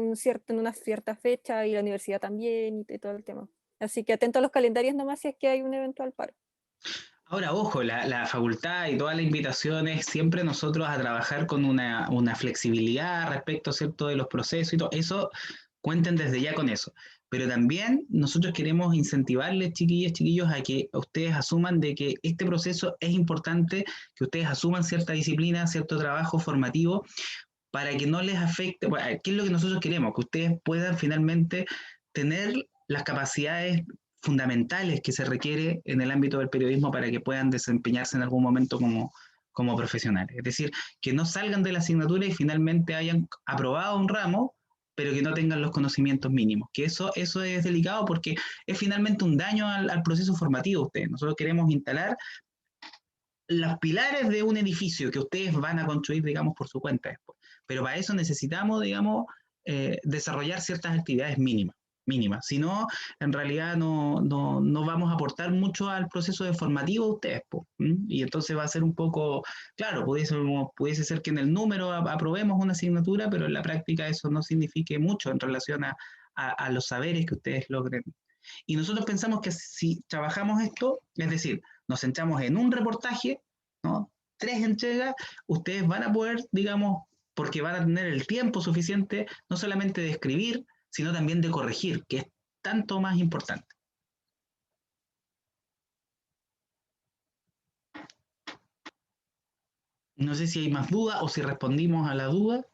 una cierta fecha y la universidad también y todo el tema. Así que atento a los calendarios nomás si es que hay un eventual paro. Ahora, ojo, la facultad y toda la invitación es siempre nosotros a trabajar con una flexibilidad respecto, ¿cierto?, de los procesos y todo. Eso, cuenten desde ya con eso. Pero también nosotros queremos incentivarles, chiquillas, chiquillos, a que ustedes asuman de que este proceso es importante, que ustedes asuman cierta disciplina, cierto trabajo formativo, para que no les afecte. Bueno, ¿qué es lo que nosotros queremos? Que ustedes puedan finalmente tener las capacidades fundamentales que se requiere en el ámbito del periodismo para que puedan desempeñarse en algún momento como profesionales. Es decir, que no salgan de la asignatura y finalmente hayan aprobado un ramo, pero que no tengan los conocimientos mínimos. Que eso es delicado porque es finalmente un daño al proceso formativo de ustedes. Nosotros queremos instalar los pilares de un edificio que ustedes van a construir, digamos, por su cuenta después. Pero para eso necesitamos, digamos, desarrollar ciertas actividades mínimas. Si no, en realidad no vamos a aportar mucho al proceso de formativo de ustedes. Y entonces va a ser un poco, claro, pudiese ser que en el número aprobemos una asignatura, pero en la práctica eso no signifique mucho en relación a los saberes que ustedes logren. Y nosotros pensamos que si trabajamos esto, es decir, nos centramos en un reportaje, ¿no?, 3 entregas, ustedes van a poder, digamos, porque van a tener el tiempo suficiente, no solamente de escribir, sino también de corregir, que es tanto más importante. No sé si hay más dudas o si respondimos a la duda.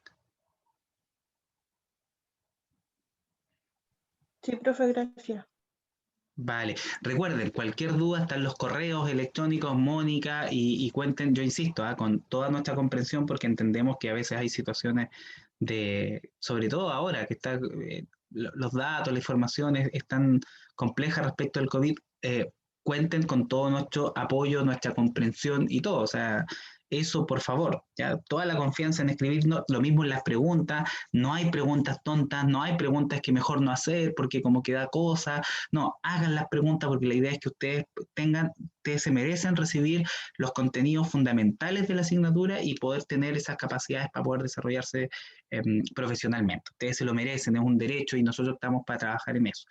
Sí, profe, gracias. Vale, recuerden, cualquier duda están los correos electrónicos, Mónica, y cuenten, yo insisto, con toda nuestra comprensión, porque entendemos que a veces hay situaciones sobre todo ahora, que los datos, la información es tan compleja respecto al COVID, cuenten con todo nuestro apoyo, nuestra comprensión y todo, o sea, eso por favor, ya toda la confianza en escribirnos, lo mismo en las preguntas, no hay preguntas tontas, no hay preguntas que mejor no hacer porque como que da cosa, no, hagan las preguntas porque la idea es que ustedes se merecen recibir los contenidos fundamentales de la asignatura y poder tener esas capacidades para poder desarrollarse profesionalmente. Ustedes se lo merecen, es un derecho y nosotros estamos para trabajar en eso.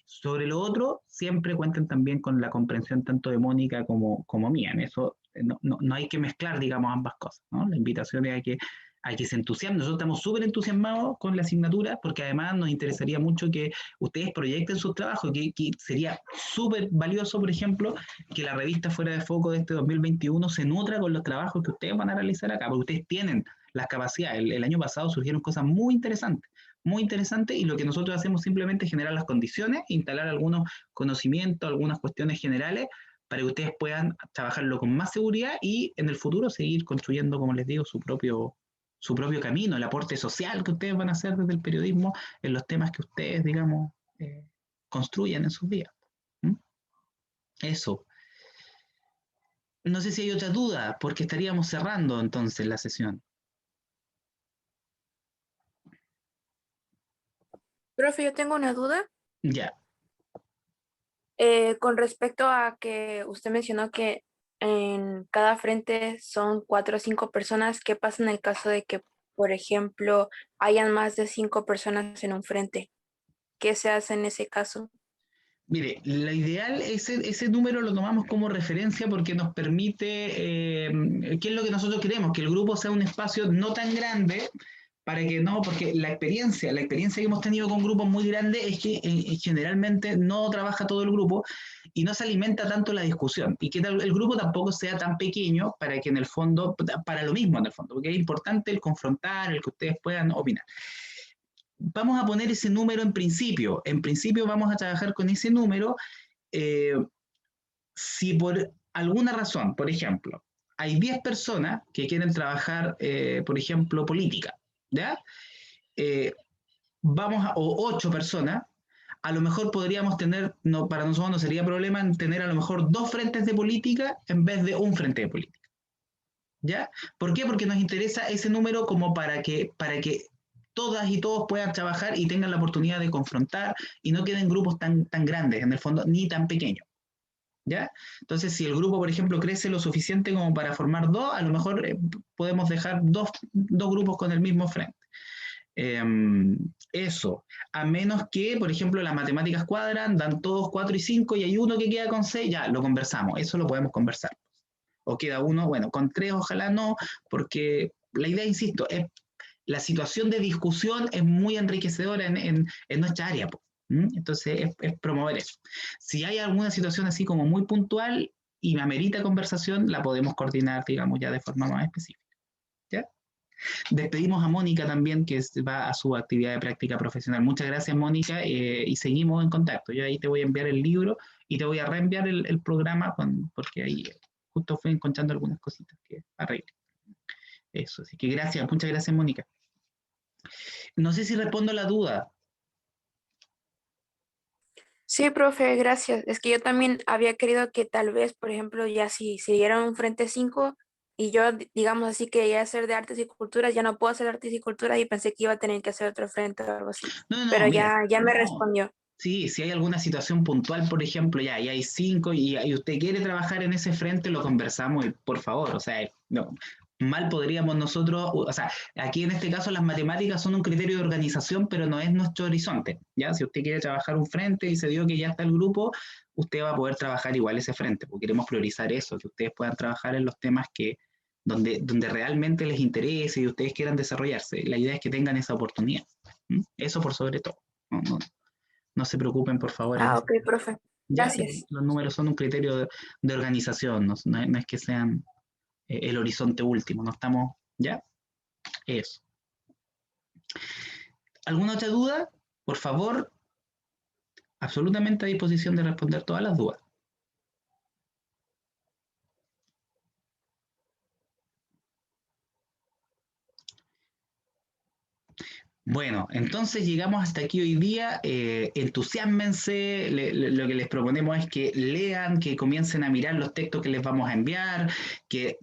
Sobre lo otro, siempre cuenten también con la comprensión tanto de Mónica como mía. En eso no hay que mezclar, digamos, ambas cosas, ¿no? La invitación es a que se entusiasmen. Nosotros estamos súper entusiasmados con la asignatura, porque además nos interesaría mucho que ustedes proyecten sus trabajos, que sería súper valioso, por ejemplo, que la revista Fuera de Foco de este 2021 se nutra con los trabajos que ustedes van a realizar acá, porque ustedes tienen las capacidades. El año pasado surgieron cosas muy interesantes, y lo que nosotros hacemos simplemente es generar las condiciones, instalar algunos conocimientos, algunas cuestiones generales, para que ustedes puedan trabajarlo con más seguridad y en el futuro seguir construyendo, como les digo, su propio camino, el aporte social que ustedes van a hacer desde el periodismo en los temas que ustedes, digamos, construyen en sus días. ¿Mm? Eso. No sé si hay otra duda, porque estaríamos cerrando entonces la sesión. Profe, yo tengo una duda Ya. con respecto a que usted mencionó que en cada frente son 4 o 5 personas. ¿Qué pasa en el caso de que, por ejemplo, hayan más de 5 personas en un frente? ¿Qué se hace en ese caso? Mire, lo ideal, ese número lo tomamos como referencia porque nos permite, ¿qué es lo que nosotros queremos? Que el grupo sea un espacio no tan grande, para que no, porque la experiencia que hemos tenido con grupos muy grandes es que generalmente no trabaja todo el grupo y no se alimenta tanto la discusión, y que el grupo tampoco sea tan pequeño para que en el fondo, para lo mismo en el fondo, porque es importante el confrontar, el que ustedes puedan opinar. Vamos a poner ese número en principio vamos a trabajar con ese número. Si por alguna razón, por ejemplo, hay 10 personas que quieren trabajar, por ejemplo, política, ¿ya? O 8 personas, a lo mejor podríamos tener, no, para nosotros no sería problema en tener a lo mejor 2 frentes de política en vez de un frente de política, ¿ya? ¿Por qué? Porque nos interesa ese número como para que todas y todos puedan trabajar y tengan la oportunidad de confrontar y no queden grupos tan grandes, en el fondo, ni tan pequeños, ¿ya? Entonces, si el grupo, por ejemplo, crece lo suficiente como para formar 2, a lo mejor podemos dejar dos grupos con el mismo frente. Eso, a menos que, por ejemplo, las matemáticas cuadran, dan todos 4 y 5 y hay uno que queda con 6, ya, lo conversamos, eso lo podemos conversar. O queda uno, bueno, con 3 ojalá no, porque la idea, insisto, es la situación de discusión es muy enriquecedora en nuestra área. Entonces, es promover eso. Si hay alguna situación así como muy puntual y me amerita conversación, la podemos coordinar, digamos, ya de forma más específica. ¿Ya? Despedimos a Mónica también, que va a su actividad de práctica profesional. Muchas gracias, Mónica, y seguimos en contacto. Yo ahí te voy a enviar el libro y te voy a reenviar el programa, porque ahí justo fui encontrando algunas cositas que arreglé. Eso, así que gracias, muchas gracias, Mónica. No sé si respondo a la duda. Sí, profe, gracias. Es que yo también había querido que tal vez, por ejemplo, ya si se dieran un frente 5 y yo, digamos así, quería hacer de artes y culturas, ya no puedo hacer artes y culturas y pensé que iba a tener que hacer otro frente o algo así. No, Pero mira, ya me no. respondió. Sí, si hay alguna situación puntual, por ejemplo, ya hay 5 y usted quiere trabajar en ese frente, lo conversamos y por favor, o sea, no, mal podríamos nosotros, o sea, aquí en este caso las matemáticas son un criterio de organización, pero no es nuestro horizonte, ¿ya? Si usted quiere trabajar un frente y se dio que ya está el grupo, usted va a poder trabajar igual ese frente, porque queremos priorizar eso, que ustedes puedan trabajar en los temas donde realmente les interese y ustedes quieran desarrollarse. La idea es que tengan esa oportunidad. Eso por sobre todo. No se preocupen, por favor. Ok, profe. Ya, Gracias. los números son un criterio de organización, no es que sean el horizonte último, no estamos, ¿ya? Eso. ¿Alguna otra duda? Por favor, absolutamente a disposición de responder todas las dudas. Bueno, entonces llegamos hasta aquí hoy día. Entusiásmense, lo que les proponemos es que lean, que comiencen a mirar los textos que les vamos a enviar, que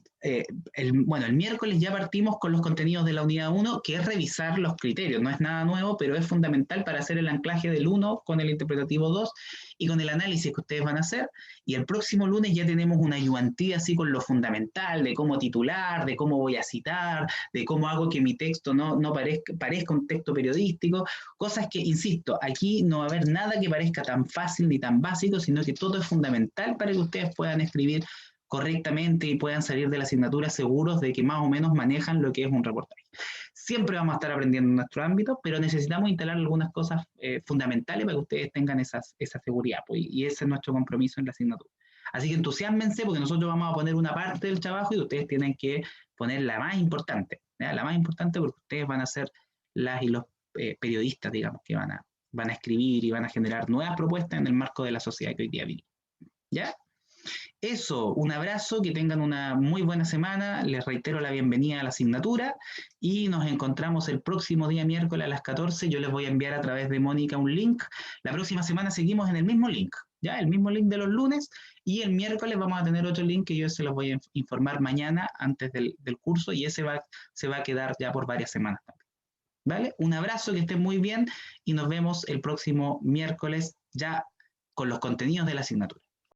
el miércoles ya partimos con los contenidos de la unidad 1, que es revisar los criterios. No es nada nuevo, pero es fundamental para hacer el anclaje del 1 con el interpretativo 2 y con el análisis que ustedes van a hacer. Y el próximo lunes ya tenemos una ayudantía así con lo fundamental, de cómo titular, de cómo voy a citar, de cómo hago que mi texto no parezca un texto periodístico, cosas que, insisto, aquí no va a haber nada que parezca tan fácil ni tan básico, sino que todo es fundamental para que ustedes puedan escribir correctamente y puedan salir de la asignatura seguros de que más o menos manejan lo que es un reportaje. Siempre vamos a estar aprendiendo en nuestro ámbito, pero necesitamos instalar algunas cosas fundamentales para que ustedes tengan esa seguridad, pues, y ese es nuestro compromiso en la asignatura. Así que entusiásmense porque nosotros vamos a poner una parte del trabajo y ustedes tienen que poner la más importante, ¿ya? La más importante porque ustedes van a ser las y los periodistas, digamos, que van a escribir y van a generar nuevas propuestas en el marco de la sociedad que hoy día vivimos. ¿Ya? Eso, un abrazo, que tengan una muy buena semana, les reitero la bienvenida a la asignatura y nos encontramos el próximo día miércoles a las 14, yo les voy a enviar a través de Mónica un link, la próxima semana seguimos en el mismo link, ¿ya? El mismo link de los lunes, y el miércoles vamos a tener otro link que yo se los voy a informar mañana antes del curso, y ese se va a quedar ya por varias semanas también. ¿Vale? Un abrazo, que estén muy bien y nos vemos el próximo miércoles ya con los contenidos de la asignatura.